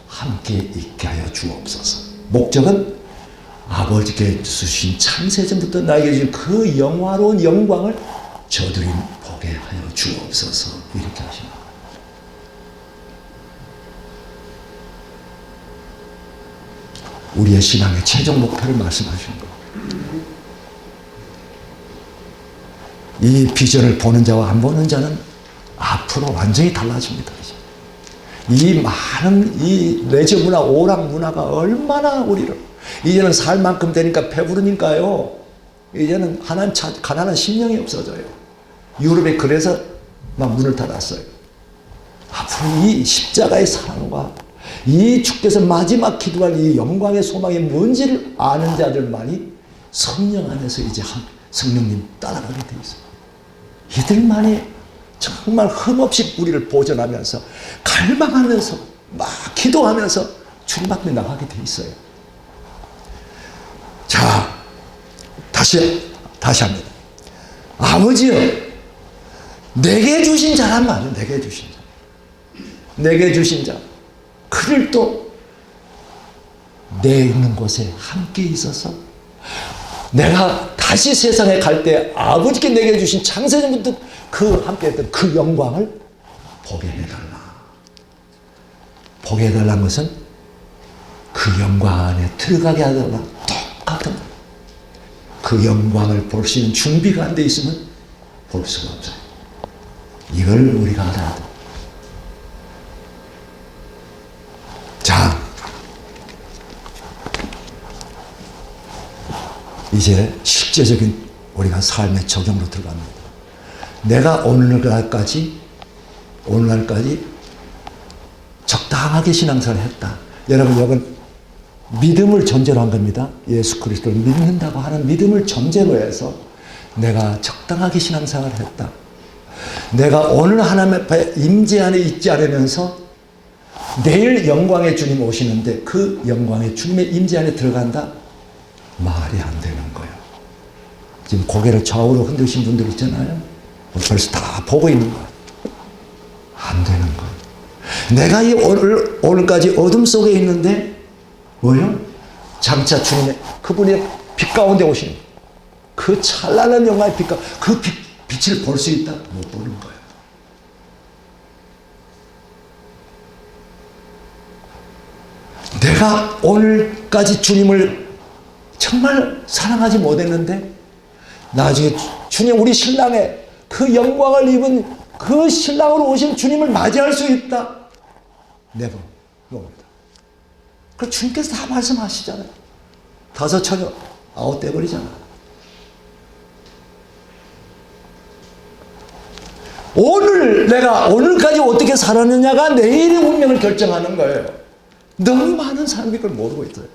함께 있게 하여 주옵소서. 목적은 아버지께 주신 창세전부터 나에게 주신 그 영화로운 영광을 저들이 보게 하여 주옵소서. 이렇게 하십니다. 우리의 신앙의 최종 목표를 말씀하시는 거예요. 이 비전을 보는 자와 안 보는 자는 앞으로 완전히 달라집니다. 이 많은 이 레저 문화, 오락 문화가 얼마나 우리를, 이제는 살 만큼 되니까 배부르니까요. 이제는 가난한 심령이 없어져요. 유럽에 그래서 막 문을 닫았어요. 앞으로 이 십자가의 사랑과 이 주께서 마지막 기도할 이 영광의 소망이 뭔지를 아는 자들만이 성령 안에서 이제 성령님 따라가게 돼 있어요. 이들만이 정말 흠없이 우리를 보존하면서 갈망하면서 막 기도하면서 주님 앞에 나가게 돼 있어요. 자, 다시 합니다. 아버지여, 내게 주신 자란 말이에요. 내게 주신 자. 내게 주신 자. 그를 또 내 있는 곳에 함께 있어서 내가 다시 세상에 갈 때 아버지께 내게 주신 창세전부터 그 함께 했던 그 영광을 보게 해달라. 보게 해달라는 것은 그 영광 안에 들어가게 하달라. 똑같은 그 영광을 볼 수 있는 준비가 안 돼 있으면 볼 수가 없어요. 이걸 우리가 알아야 돼. 자, 이제 실제적인 우리가 삶의 적용으로 들어갑니다. 내가 오늘날까지 적당하게 신앙생활을 했다. 여러분, 이건 믿음을 전제로 한 겁니다. 예수 그리스도를 믿는다고 하는 믿음을 전제로 해서 내가 적당하게 신앙생활을 했다. 내가 오늘 하나님 앞에 임재 안에 있지 않으면서 내일 영광의 주님 오시는데 그 영광의 주님의 임재 안에 들어간다? 말이 안 되는 거예요. 지금 고개를 좌우로 흔드신 분들 있잖아요. 벌써 다 보고 있는 거예요. 안 되는 거예요. 내가 이 오늘까지 어둠 속에 있는데 뭐요? 장차 주님의 그분의 빛 가운데 오시는 그 찬란한 영광의 빛 가운데 그 빛을 볼 수 있다? 못 보는 거예요. 내가 오늘까지 주님을 정말 사랑하지 못했는데 나중에 주님 우리 신랑의 그 영광을 입은 그 신랑으로 오신 주님을 맞이할 수 있다. never. 그 주님께서 다 말씀하시잖아요. 다섯 처녀 아웃돼버리잖아. 내가 오늘까지 어떻게 살았느냐가 내일의 운명을 결정하는 거예요. 너무 많은 사람이 그걸 모르고 있어요.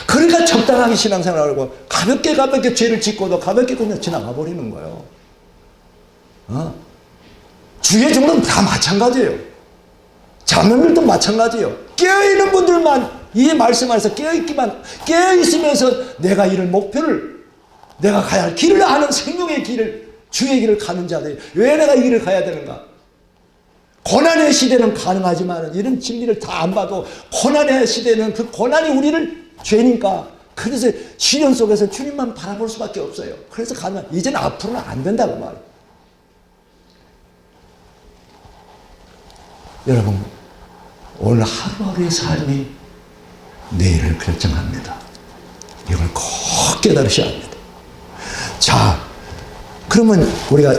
그러니까 적당하게 신앙생활하고 가볍게 죄를 짓고도 가볍게 그냥 지나가 버리는 거예요. 주의 종은 다 마찬가지예요. 자매들도 마찬가지예요. 깨어있는 분들만 이 말씀 안에서 깨어있으면서 내가 이룰 목표를, 내가 가야 할 길을 아는 생명의 길을, 주의 길을 가는 자들이 왜 내가 이 길을 가야 되는가? 고난의 시대는 가능하지만 이런 진리를 다 안 봐도 고난의 시대는 그 고난이 우리를 죄니까 그래서 시련 속에서 주님만 바라볼 수밖에 없어요. 그래서 이제는 앞으로는 안 된다고 말이에요. 여러분, 오늘 하루하루의 삶이 내일을 결정합니다. 이걸 꼭 깨달으셔야 합니다. 자, 그러면 우리가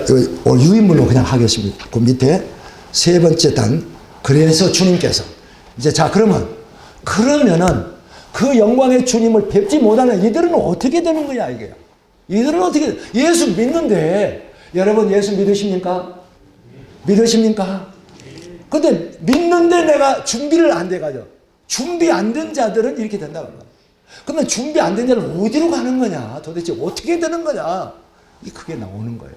오늘 유인물로 그냥 하겠습니다. 그 밑에 세 번째 단, 그래서 주님께서 이제 자 그러면은 그 영광의 주님을 뵙지 못하는 이들은 어떻게 되는 거냐 이게. 이들은 어떻게 예수 믿는데 여러분 예수 믿으십니까? 믿으십니까? 근데 믿는데 내가 준비를 안 돼가지고 준비 안 된 자들은 이렇게 된다고 합니다. 그러면 준비 안 된 자는 어디로 가는 거냐? 도대체 어떻게 되는 거냐? 그게 나오는 거예요.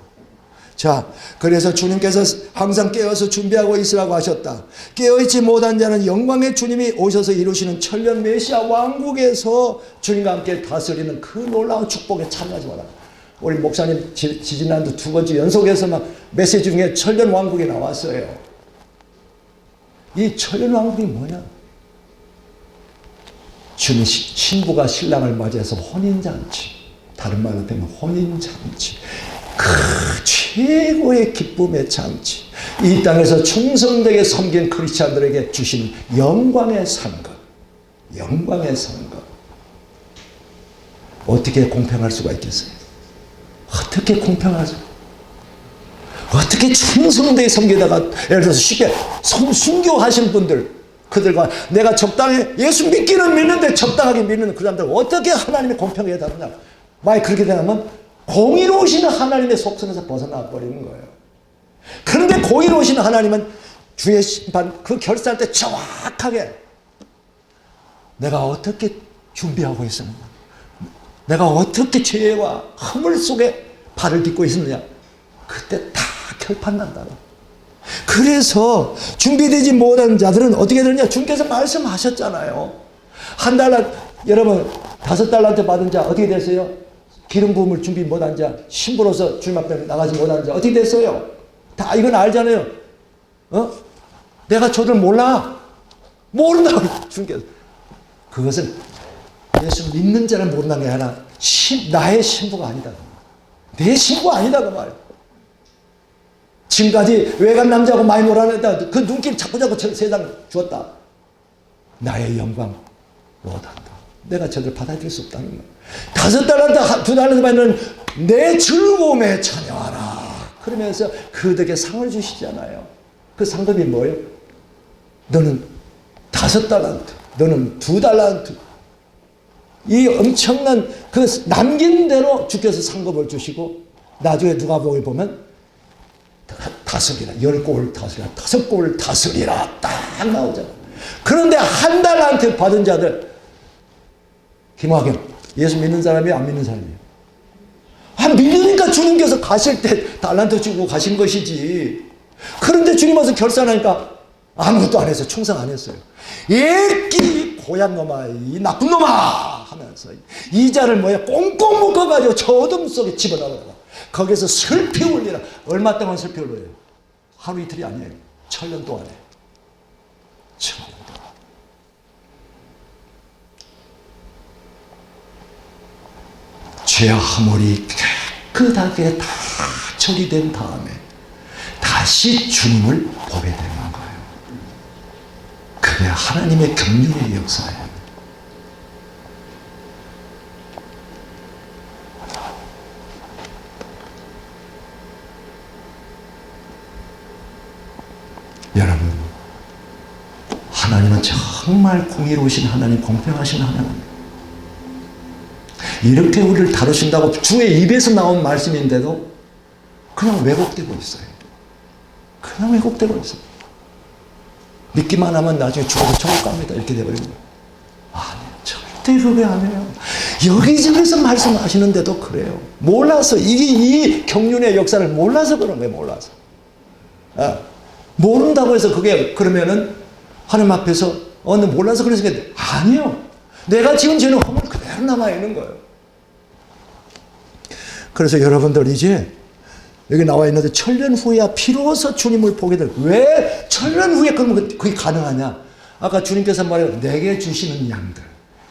자, 그래서 주님께서 항상 깨어서 준비하고 있으라고 하셨다. 깨어있지 못한 자는 영광의 주님이 오셔서 이루시는 천년 메시아 왕국에서 주님과 함께 다스리는 그 놀라운 축복에 참여하지 마라. 우리 목사님 지지난주 두 번째 연속해서 막 메시지 중에 천년 왕국이 나왔어요. 이 천년 왕국이 뭐냐? 주님 신부가 신랑을 맞이해서 혼인잔치, 다른 말로 되면 혼인잔치, 그 최고의 기쁨의 잔치, 이 땅에서 충성되게 섬긴 크리스찬들에게 주신 영광의 상급, 영광의 상급. 어떻게 공평할 수가 있겠어요? 어떻게 공평할 수? 어떻게 충성되게 섬기다가 예를 들어서 쉽게 순교하신 분들, 그들과 내가 적당히 예수 믿기는 믿는데 적당하게 믿는 그 사람들 어떻게 하나님의 공평하게 다루냐. 만약 그렇게 되면 공의로우신 하나님의 속성에서 벗어나 버리는 거예요. 그런데 공의로우신 하나님은 주의 심판 그 결산할 때 정확하게 내가 어떻게 준비하고 있었느냐, 내가 어떻게 죄와 허물 속에 발을 딛고 있었느냐, 그때 다 결판난다. 그래서 준비되지 못한 자들은 어떻게 되느냐. 주님께서 말씀하셨잖아요. 한 달란, 여러분 5달란트 받은 자 어떻게 됐어요? 기름 부음을 준비 못한 자, 신부로서 주님 앞에 나가지 못한 자 어떻게 됐어요? 다 이건 알잖아요. 내가 저를 몰라. 모른다고 주님께서. 그것은 예수 믿는 자를 모른다는 게 아니라 나의 신부가 아니다. 내 신부 아니다 그 말이에요. 지금까지 외간 남자하고 많이 놀아냈다. 그 눈길 자꾸 세상 주었다. 나의 영광 못한다. 내가 저를 받아들일 수 없다는 거야. 5달란트, 2달란트 받는 내 즐거움에 찬양하라. 그러면서 그들에게 상을 주시잖아요. 그 상금이 뭐예요? 너는 5달란트, 너는 2달란트. 이 엄청난 그 남긴 대로 주께서 상급을 주시고 나중에 누가복음에 보면 다스리라, 10골 다스리라, 5골 다스리라 딱 나오잖아. 그런데 1달란트 받은 자들, 김학영 예수 믿는 사람이에요, 안 믿는 사람이에요? 믿으니까 주님께서 가실 때 달란트 주고 가신 것이지. 그런데 주님 와서 결산하니까 아무것도 안 했어요. 충성 안 했어요. 애끼 고얀 놈아, 이 나쁜 놈아 하면서 이자를 꽁꽁 묶어가지고 저 어둠 속에 집어넣어요. 거기서 슬피 울리라. 얼마 동안 슬피 울려요? 하루 이틀이 아니에요. 1000년 동안에. 1000년 동안. 죄와 허물이 깨끗하게 다 처리된 다음에 다시 주님을 보게 되는 거예요. 그게 하나님의 긍휼의 역사예요. 여러분, 하나님은 정말 공의로우신 하나님, 공평하신 하나님. 이렇게 우리를 다루신다고 주의 입에서 나온 말씀인데도 그냥 왜곡되고 있어요. 그냥 왜곡되고 있어요. 믿기만 하면 나중에 죽어서 천국 갑니다. 이렇게 되어버리는 거예요. 아니, 절대 그게 아니에요. 여기저기서 말씀하시는데도 그래요. 몰라서, 이 경륜의 역사를 몰라서 그런 거예요. 몰라서. 모른다고 해서 그게 그러면은 하나님 앞에서 너 몰라서 그래서 아니요. 내가 지은 죄는 허물 그대로 남아있는 거예요. 그래서 여러분들 이제 여기 나와 있는데 1000년 후에야 비로소 주님을 보게 될. 왜 1000년 후에 그러면 그게 가능하냐? 아까 주님께서 말해요. 내게 주시는 양들.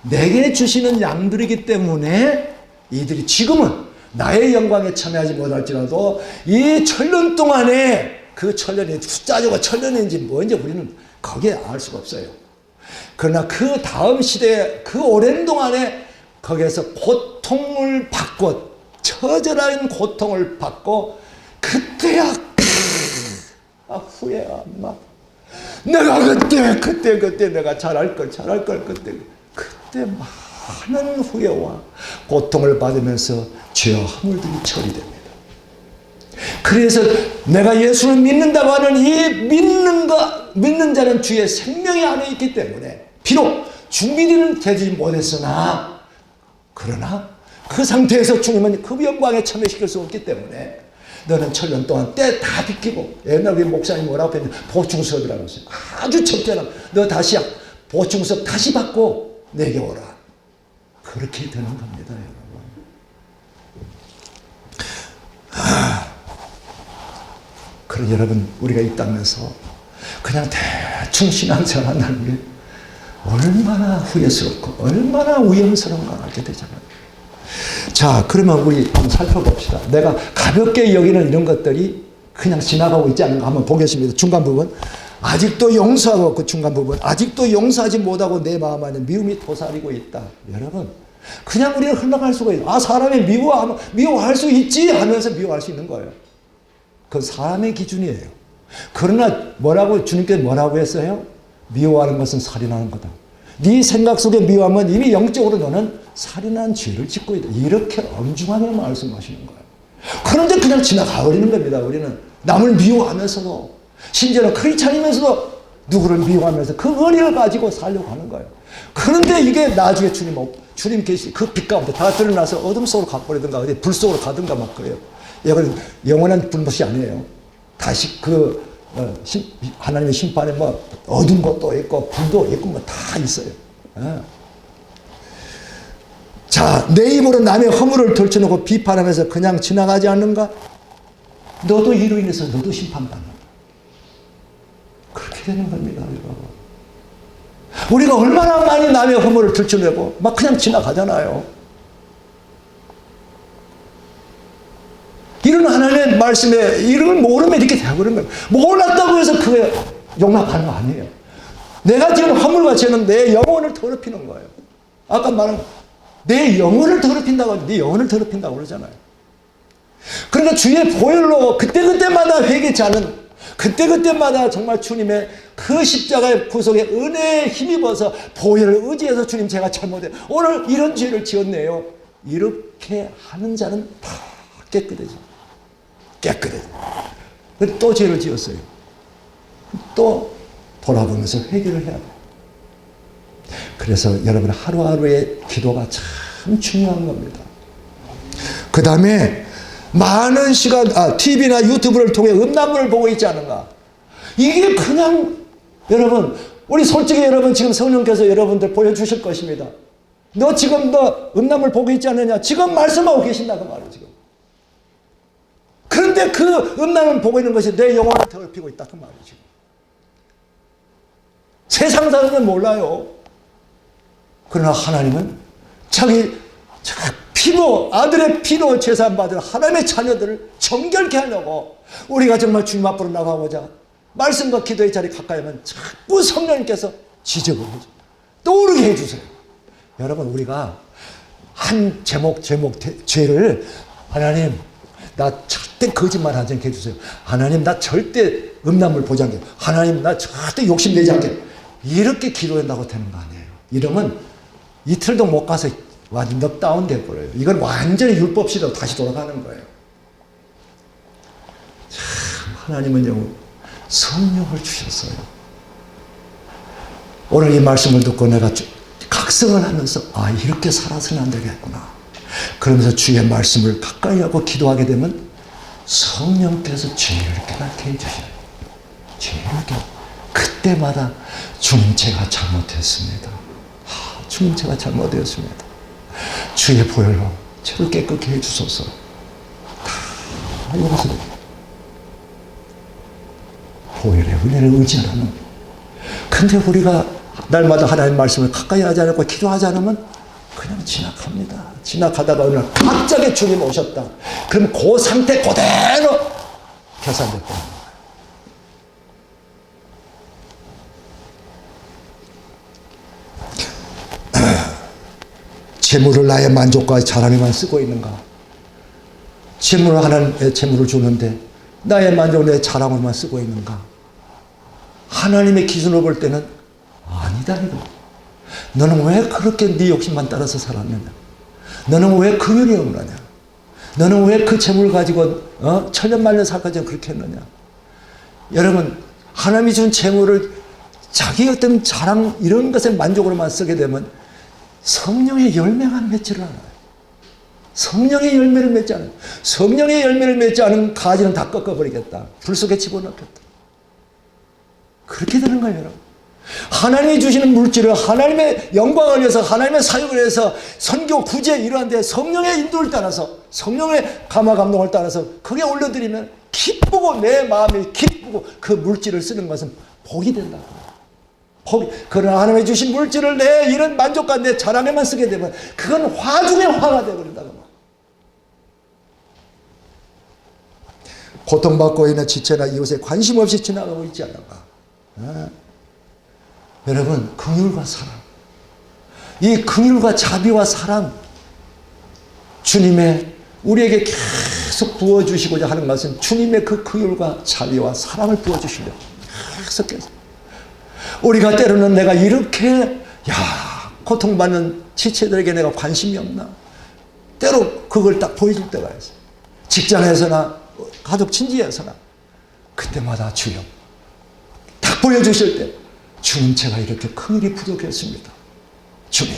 내게 주시는 양들이기 때문에 이들이 지금은 나의 영광에 참여하지 못할지라도 이 1000년 동안에 그 1000년이 숫자적으로 1000년인지 뭐인지 우리는 거기에 알 수가 없어요. 그러나 그 다음 시대에 그 오랜 동안에 거기에서 고통을 받고 처절한 고통을 받고 그때야 후회야. 내가 그때 내가 잘할 걸 그때 많은 후회와 고통을 받으면서 죄와 허물들이 처리됩니다. 그래서 내가 예수를 믿는다고 하는 이 믿는 자는 주의 생명이 안에 있기 때문에 비록 준비되는 되지 못했으나 그러나 그 상태에서 주님은 그 영광에 참여시킬 수 없기 때문에 너는 1000년 동안 때 다 비키고, 옛날 우리 목사님 뭐라고 했냐, 보충수업이라고 했어요. 아주 적절한, 너 다시 보충수업 다시 받고 내게 오라. 그렇게 되는 겁니다, 여러분. 그럼 여러분, 우리가 이 땅에서 그냥 대충 신앙생활 한다는 게 얼마나 후회스럽고 얼마나 위험스러운가 알게 되잖아요. 자, 그러면 우리 한번 살펴봅시다. 내가 가볍게 여기는 이런 것들이 그냥 지나가고 있지 않은가 한번 보겠습니다. 중간 부분. 아직도 용서하고, 그 중간 부분. 아직도 용서하지 못하고 내 마음 안에 미움이 도사리고 있다. 여러분, 그냥 우리는 흘러갈 수가 있어요. 사람이 미워할 수 있지 하면서 미워할 수 있는 거예요. 그건 사람의 기준이에요. 그러나 뭐라고 주님께서 뭐라고 했어요? 미워하는 것은 살인하는 거다. 네 생각 속에 미워하면 이미 영적으로 너는 살인한 죄를 짓고 있다. 이렇게 엄중하게 말씀하시는 거예요. 그런데 그냥 지나가버리는 겁니다. 우리는 남을 미워하면서도, 심지어는 크리스찬이면서도 누구를 미워하면서 그 의리를 가지고 살려고 하는 거예요. 그런데 이게 나중에 주님 계시 그 빛 가운데 다 드러나서 어둠 속으로 가버리든가 어디 불 속으로 가든가 막 그래요. 이건 영원한 불못이 아니에요. 다시 하나님의 심판에 뭐 어두운 것도 있고 불도 있고 뭐 다 있어요. 자, 내 입으로 남의 허물을 들춰놓고 비판하면서 그냥 지나가지 않는가? 너도 이로 인해서 너도 심판받는다. 그렇게 되는 겁니다, 여러분. 우리가 얼마나 많이 남의 허물을 들춰내고 막 그냥 지나가잖아요. 이런 하나님의 말씀에 이런 걸 모르면 이렇게 되어버린 거예요. 몰랐다고 해서 그게 용납하는 거 아니에요. 내가 지금 허물과 죄는 내 영혼을 더럽히는 거예요. 아까 말한 내 영혼을 더럽힌다고, 네 영혼을 더럽힌다고 그러잖아요. 그러니까 주의 보혈로 그때그때마다 회개치 않은, 그때그때마다 정말 주님의 그 십자가의 구속에 은혜에 힘입어서 보혈을 의지해서 주님 제가 잘못해요. 오늘 이런 죄를 지었네요. 이렇게 하는 자는 다 깨끗해져. 깨끗해져. 근데 또 죄를 지었어요. 또 돌아보면서 회개를 해야 돼요. 그래서 여러분 하루하루의 기도가 참 중요한 겁니다. 그 다음에 많은 시간, TV나 유튜브를 통해 음란물을 보고 있지 않은가? 이게 그냥, 여러분, 우리 솔직히 여러분 지금 성령께서 여러분들 보여주실 것입니다. 너 지금 너 음란물 보고 있지 않느냐? 지금 말씀하고 계신다고 말이에요, 지금. 그런데 그 음란물 보고 있는 것이 내 영혼을 더럽히고 있다, 그 말이죠. 세상 사람은 몰라요. 그러나 하나님은 자기 피로, 아들의 피로 제사받은 하나님의 자녀들을 정결케 하려고 우리가 정말 주님 앞으로 나가고자 말씀과 기도의 자리 가까이 하면 자꾸 성령님께서 지적을 해줘. 떠오르게 해주세요. 여러분, 우리가 한 제목 죄를 하나님 나 절대 거짓말 하지 않게 해주세요. 하나님 나 절대 음란물 보지 않게, 하나님 나 절대 욕심내지 않게, 이렇게 기도한다고 되는 거 아니에요. 이러면 이틀도 못 가서 완전 넉다운 돼버려요. 이건 완전히 율법시로 다시 돌아가는 거예요. 참 하나님은요 성령을 주셨어요. 오늘 이 말씀을 듣고 내가 각성을 하면서 이렇게 살아서는 안 되겠구나. 그러면서 주의 말씀을 가까이 하고 기도하게 되면 성령께서 죄를 깨닫게 해주셔요. 죄를 그때마다 주님 제가 잘못했습니다. 주님 제가 잘못되었습니다. 주의 보혈로 저를 깨끗게 해주소서. 여기서 보혈의 은혜를 의지하는. 근데 우리가 날마다 하나님의 말씀을 가까이 하지 않고 기도하지 않으면 그냥 지나갑니다. 지나가다가 어느 날 갑자기 주님 오셨다. 그럼 그 상태 그대로 계산됐다. 재물을 나의 만족과 자랑에만 쓰고 있는가? 재물을 하나님의 재물을 주는데 나의 만족, 내 자랑으로만 쓰고 있는가? 하나님의 기준으로 볼 때는 아니다 이거. 너는 왜 그렇게 네 욕심만 따라서 살았느냐? 너는 왜 긍휼이 없느냐? 너는 왜 그 재물을 가지고 천년만년 살까지 그렇게 했느냐? 여러분, 하나님이 준 재물을 자기 어떤 자랑 이런 것에 만족으로만 쓰게 되면 성령의 열매가 맺지를 않아요. 성령의 열매를 맺지 않아요. 성령의 열매를 맺지 않은 가지는 다 꺾어버리겠다. 불 속에 집어넣겠다. 그렇게 되는 거예요, 여러분. 하나님이 주시는 물질을 하나님의 영광을 위해서, 하나님의 사역을 위해서 선교, 구제 이러한데 성령의 인도를 따라서, 성령의 감화 감동을 따라서 그게 올려드리면 기쁘고 내 마음이 기쁘고 그 물질을 쓰는 것은 복이 된다고. 그러나 하나님이 주신 물질을 내 이런 만족과 내 자랑에만 쓰게 되면 그건 화 중에 화가 되어버린다고. 고통받고 있는 지체나 이웃에 관심 없이 지나가고 있지 않는가. 여러분, 긍휼과 사랑, 이 긍휼과 자비와 사랑, 주님의 우리에게 계속 부어주시고자 하는 것은 주님의 그 긍휼과 자비와 사랑을 부어주시려 계속해서 우리가 때로는 내가 이렇게 고통받는 지체들에게 내가 관심이 없나 때로 그걸 딱 보여줄 때가 있어요. 직장에서나 가족 친지에서나 그때마다 주여 딱 보여주실 때 주님 제가 이렇게 긍휼이 부족했습니다. 주님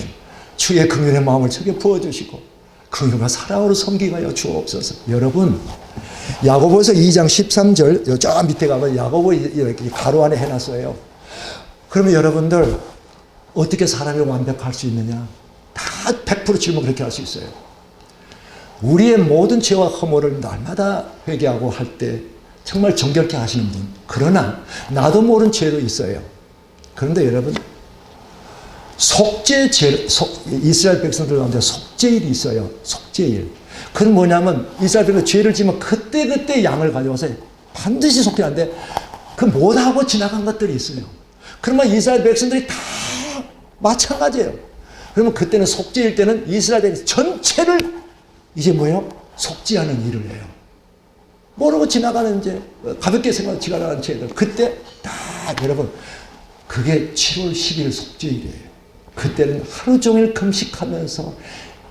주의 긍휼의 마음을 저게 부어주시고 긍휼과 사랑으로 섬기게 하여 주옵소서. 여러분 야고보서 2장 13절 저 밑에 가면 야고보 이렇게 가로 안에 해놨어요. 그러면 여러분들 어떻게 사람이 완벽할 수 있느냐? 다 100% 질문 그렇게 할 수 있어요. 우리의 모든 죄와 허물을 날마다 회개하고 할 때 정말 정결케 하시는 분. 그러나 나도 모르는 죄도 있어요. 그런데 여러분 이스라엘 백성들 가운데 속죄일이 있어요. 속죄일. 그건 뭐냐면 이스라엘 백성들 죄를 지면 그때그때 양을 가져와서 반드시 속죄하는데 그 못하고 지나간 것들이 있어요. 그러면 이스라엘 백성들이 다 마찬가지예요. 그러면 그때는 속죄일 때는 이스라엘 백성 전체를 이제 뭐예요? 속죄하는 일을 해요. 모르고 지나가는 이제 가볍게 생각하고 지나가는 죄들 그때 다 여러분 그게 7월 10일 속죄일이에요. 그때는 하루 종일 금식하면서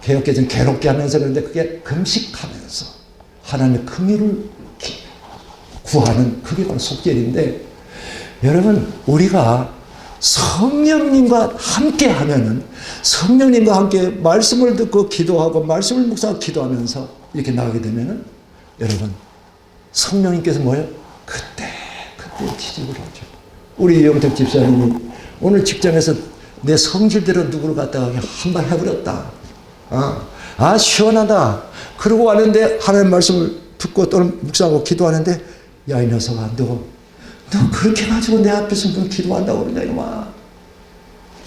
개혁개정 괴롭게 하면서 그런데 그게 금식하면서 하나님의 긍휼을 구하는 그게 바로 속죄일인데 여러분 우리가 성령님과 함께 하면은 성령님과 함께 말씀을 듣고 기도하고 말씀을 묵상하고 기도하면서 이렇게 나가게 되면은 여러분 성령님께서 뭐예요? 그때 기적을 하죠. 우리 영택 집사님이 오늘 직장에서 내 성질대로 누구를 갖다가 한 발 해버렸다. 시원하다. 그러고 왔는데 하나님 말씀을 듣고 또는 묵상하고 기도하는데 야 이 녀석아 너 그렇게 가지고 내 앞에서 너 기도한다고 그러냐 이놈아.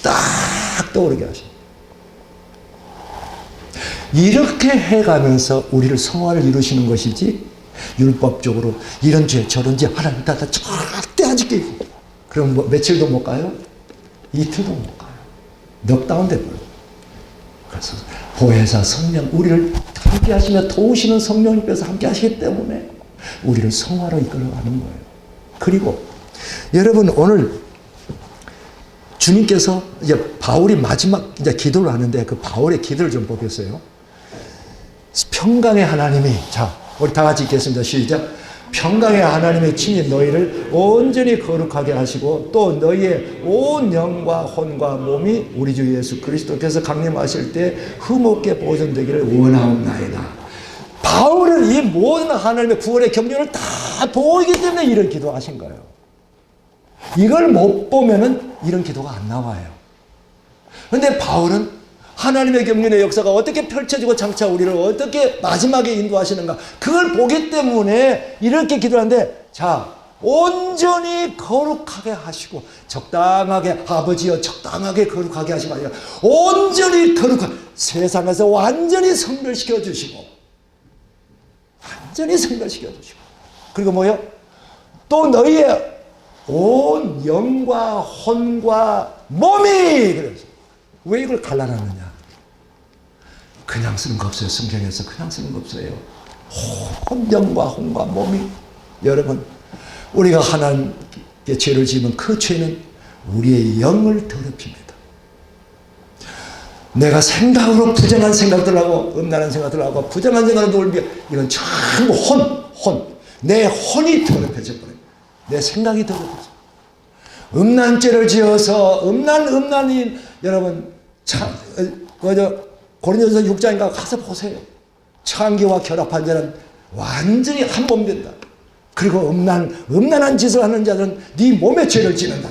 딱 떠오르게 하셔. 이렇게 해가면서 우리를 성화를 이루시는 것이지 율법적으로 이런 죄 저런 죄 하나님 다 절대 안 지키고 그럼 뭐 며칠도 못 가요? 이틀도 못 가요. 넉다운 돼버려요. 그래서 보혜사 성령 우리를 함께 하시며 도우시는 성령님께서 함께 하시기 때문에 우리를 성화로 이끌어가는 거예요. 그리고 여러분 오늘 주님께서 이제 바울이 마지막 이제 기도를 하는데 그 바울의 기도를 좀 보겠어요. 평강의 하나님이 자 우리 다 같이 읽겠습니다. 시작. 평강의 하나님의 친히 너희를 온전히 거룩하게 하시고 또 너희의 온 영과 혼과 몸이 우리 주 예수 그리스도께서 강림하실 때 흠없게 보존되기를 원하옵나이다. 바울은 이 모든 하나님의 구원의 경륜을 다 보이기 때문에 이런 기도하신 거예요. 이걸 못 보면은 이런 기도가 안 나와요. 그런데 바울은 하나님의 경륜의 역사가 어떻게 펼쳐지고 장차 우리를 어떻게 마지막에 인도하시는가 그걸 보기 때문에 이렇게 기도하는데 자 온전히 거룩하게 하시고 적당하게 아버지여 적당하게 거룩하게 하시고 아니라 온전히 거룩하게 세상에서 완전히 성별시켜 주시고 완전히 성별시켜 주시고 그리고 뭐요? 또 너희의 온 영과 혼과 몸이 그래서 왜 이걸 갈라놨느냐? 그냥 쓰는 거 없어요. 성경에서 그냥 쓰는 거 없어요. 영과 혼과 몸이 여러분 우리가 하나님께 죄를 지으면 그 죄는 우리의 영을 더럽힙니다. 내가 생각으로 부정한 생각들 하고 음란한 생각들 하고 부정한 생각을 놀며 이건 전부 내 혼이 더럽혀져 버려요. 내 생각이 더럽혀져. 음란죄를 지어서 음란인 여러분 고린도서 6장인가 가서 보세요. 창기와 결합한 자는 완전히 한 몸 된다. 그리고 음란한 짓을 하는 자들은 네 몸에 죄를 짓는다.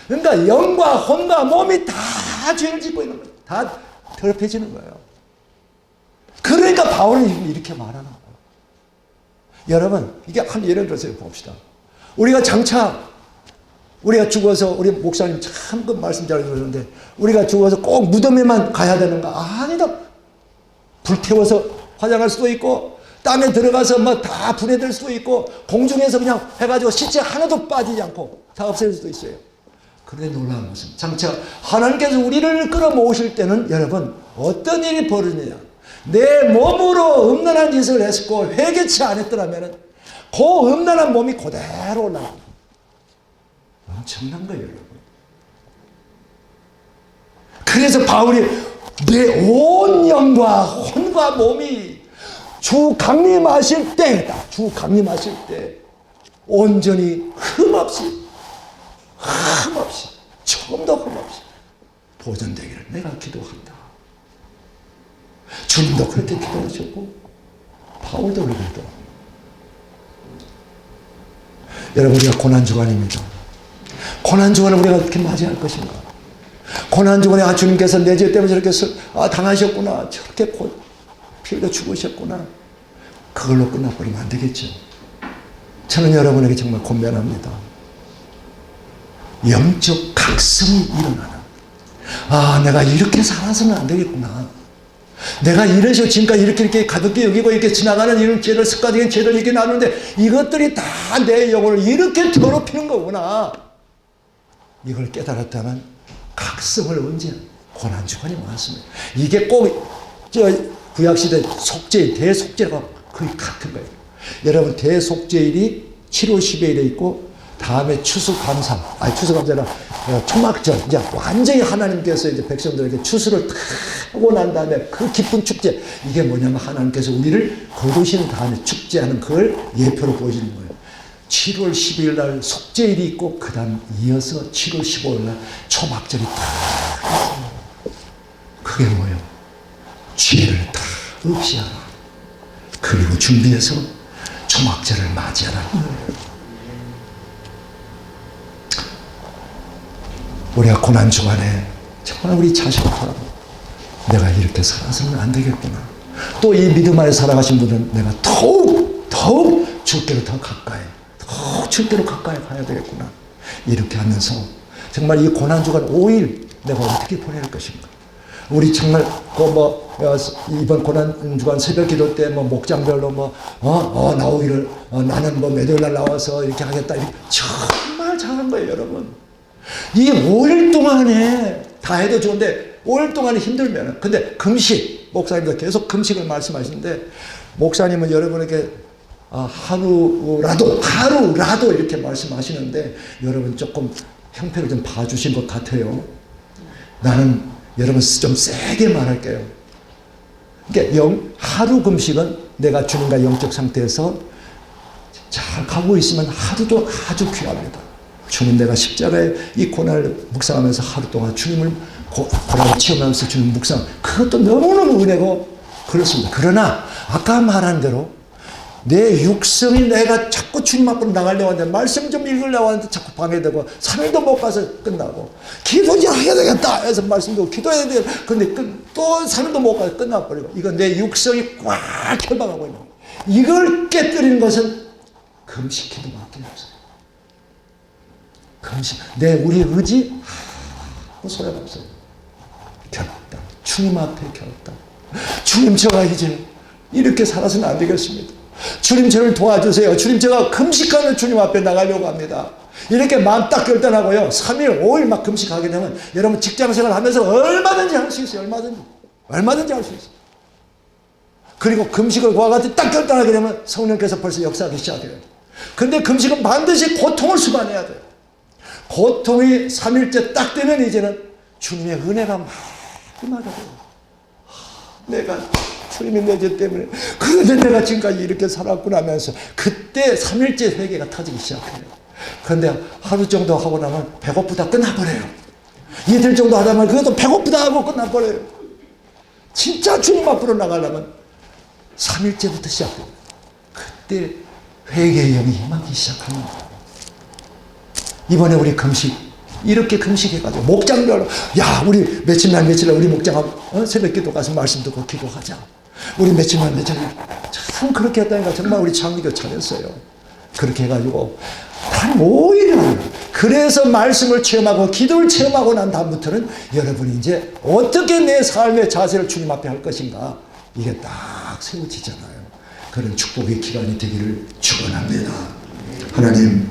그러니까 영과 혼과 몸이 다 죄를 짓고 있는 거예요. 다 더럽혀지는 거예요. 그러니까 바울은 이렇게 말하는 거예요. 여러분 이게 한 예를 들어서 봅시다. 우리가 장차 우리가 죽어서 우리 목사님 참 그 말씀 잘 해주셨는데 우리가 죽어서 꼭 무덤에만 가야 되는가? 아니다. 불태워서 화장할 수도 있고 땅에 들어가서 막 다 분해될 수도 있고 공중에서 그냥 해가지고 시체 하나도 빠지지 않고 다 없앨 수도 있어요. 그런데 놀라운 것은 장차 하나님께서 우리를 끌어모으실 때는 여러분 어떤 일이 벌어지냐? 내 몸으로 음란한 짓을 했고 회개치 않았더라면 그 음란한 몸이 그대로 올라가. 엄청난 거예요, 여러분. 그래서 바울이 내 온 영과 혼과 몸이 주 강림하실 때다. 주 강림하실 때 온전히 흠없이 조금도 흠없이 보존되기를 내가 기도한다. 주님도 그렇게 기도하셨고 바울도 그렇게 기도합니다. 여러분, 우리가 고난주간입니다. 고난주간을 우리가 어떻게 맞이할 것인가? 고난주간에 주님께서 내 죄 때문에 저렇게 당하셨구나, 저렇게 피 흘려 죽으셨구나, 그걸로 끝나버리면 안 되겠죠. 저는 여러분에게 정말 권면합니다. 영적 각성이 일어나는, 내가 이렇게 살아서는 안 되겠구나, 내가 이런 식으로 지금까지 이렇게 가볍게 여기고 이렇게 지나가는 이런 죄를, 습관적인 죄를 이렇게 나누는데 이것들이 다 내 영혼을 이렇게 더럽히는 거구나, 이걸 깨달았다면 각성을 언제? 고난주간이 왔습니다. 이게 꼭 구약시대 속죄일, 대속죄가 거의 같은 거예요. 여러분, 대속죄일이 7월 10일에 있고 다음에 추수감사, 추수감사는 초막절, 이제 완전히 하나님께서 이제 백성들에게 추수를 다 하고 난 다음에 그 기쁜 축제, 이게 뭐냐면 하나님께서 우리를 거두신 다음에 축제하는 그걸 예표로 보여주는 거예요. 7월 10일 날 속죄일이 있고 그 다음 이어서 7월 15일 날 초막절이 다 있어요. 그게 뭐예요? 죄를 다 없이 하라. 그리고 준비해서 초막절을 맞이하라는 거예요. 우리가 고난주간에 정말 우리 자신을 돌아보고 내가 이렇게 살아서는 안 되겠구나. 또 이 믿음 안에 살아가신 분은 내가 더욱 주께로 더 가까이, 더욱 주께로 가까이 가야 되겠구나. 이렇게 하면서 정말 이 고난주간 5일 내가 어떻게 보낼 것인가. 우리 정말 이번 고난주간 새벽 기도 때 목장별로 나오기를 나는 매도일날 나와서 이렇게 하겠다. 정말 잘한 거예요, 여러분. 이 5일 동안에 다 해도 좋은데 5일 동안에 힘들면, 근데 금식, 목사님도 계속 금식을 말씀하시는데 목사님은 여러분에게 하루라도 이렇게 말씀하시는데 여러분 조금 형편을 좀 봐주신 것 같아요. 나는 여러분 좀 세게 말할게요. 그러니까 하루 금식은 내가 주님과 영적 상태에서 잘 가고 있으면 하루도 아주 귀합니다. 주님, 내가 십자가에 이 고난을 묵상하면서 하루 동안 주님을 고난을 체험하면서 주님 묵상, 그것도 너무너무 은혜고 그렇습니다. 그러나 아까 말한 대로 내 육성이 내가 자꾸 주님 앞으로 나가려고 하는데 말씀 좀 읽으려고 하는데 자꾸 방해되고 3일도 못 가서 끝나고 기도 이제 해야 되겠다 해서 말씀도 기도해야 되겠다. 근데 또 3일도 못 가서 끝나버리고 이건 내 육성이 꽉 결박하고 있는 거예요. 이걸 깨뜨리는 것은 금식 기도밖에 없어요. 금식. 우리 의지 소용없어요. 결었다. 주님 앞에 결었다. 주님, 제가 이제 이렇게 살아서는 안 되겠습니다. 주님, 저를 도와주세요. 주님, 제가 금식하는 주님 앞에 나가려고 합니다. 이렇게 마음 딱 결단하고요. 3일, 5일 막 금식하게 되면 여러분 직장생활 하면서 얼마든지 할 수 있어요. 얼마든지 할 수 있어요. 그리고 금식을 그와 같이 딱 결단하게 되면 성령께서 벌써 역사하기 시작해요. 근데 금식은 반드시 고통을 수반해야 돼요. 고통이 3일째 딱 되면 이제는 주님의 은혜가 막 임하더라고요. 내가 주님이 내 죄 때문에 그런데 내가 지금까지 이렇게 살았구나 하면서 그때 3일째 회개가 터지기 시작해요. 그런데 하루 정도 하고 나면 배고프다 끝나버려요. 이틀 정도 하다 보면 그것도 배고프다 하고 끝나버려요. 진짜 주님 앞으로 나가려면 3일째부터 시작해요. 그때 회개의 영이 임하기 시작합니다. 이번에 우리 금식, 이렇게 금식해가지고 목장별로 우리 며칠 날 우리 목장하고 새벽 기도 가서 말씀 듣고 기도하자. 우리 며칠 날 참 그렇게 했다니까 정말 우리 장로교 잘했어요. 그렇게 해가지고 단 5일을 그래서 말씀을 체험하고 기도를 체험하고 난 다음부터는 여러분이 이제 어떻게 내 삶의 자세를 주님 앞에 할 것인가, 이게 딱 세워지잖아요. 그런 축복의 기간이 되기를 축원합니다. 하나님,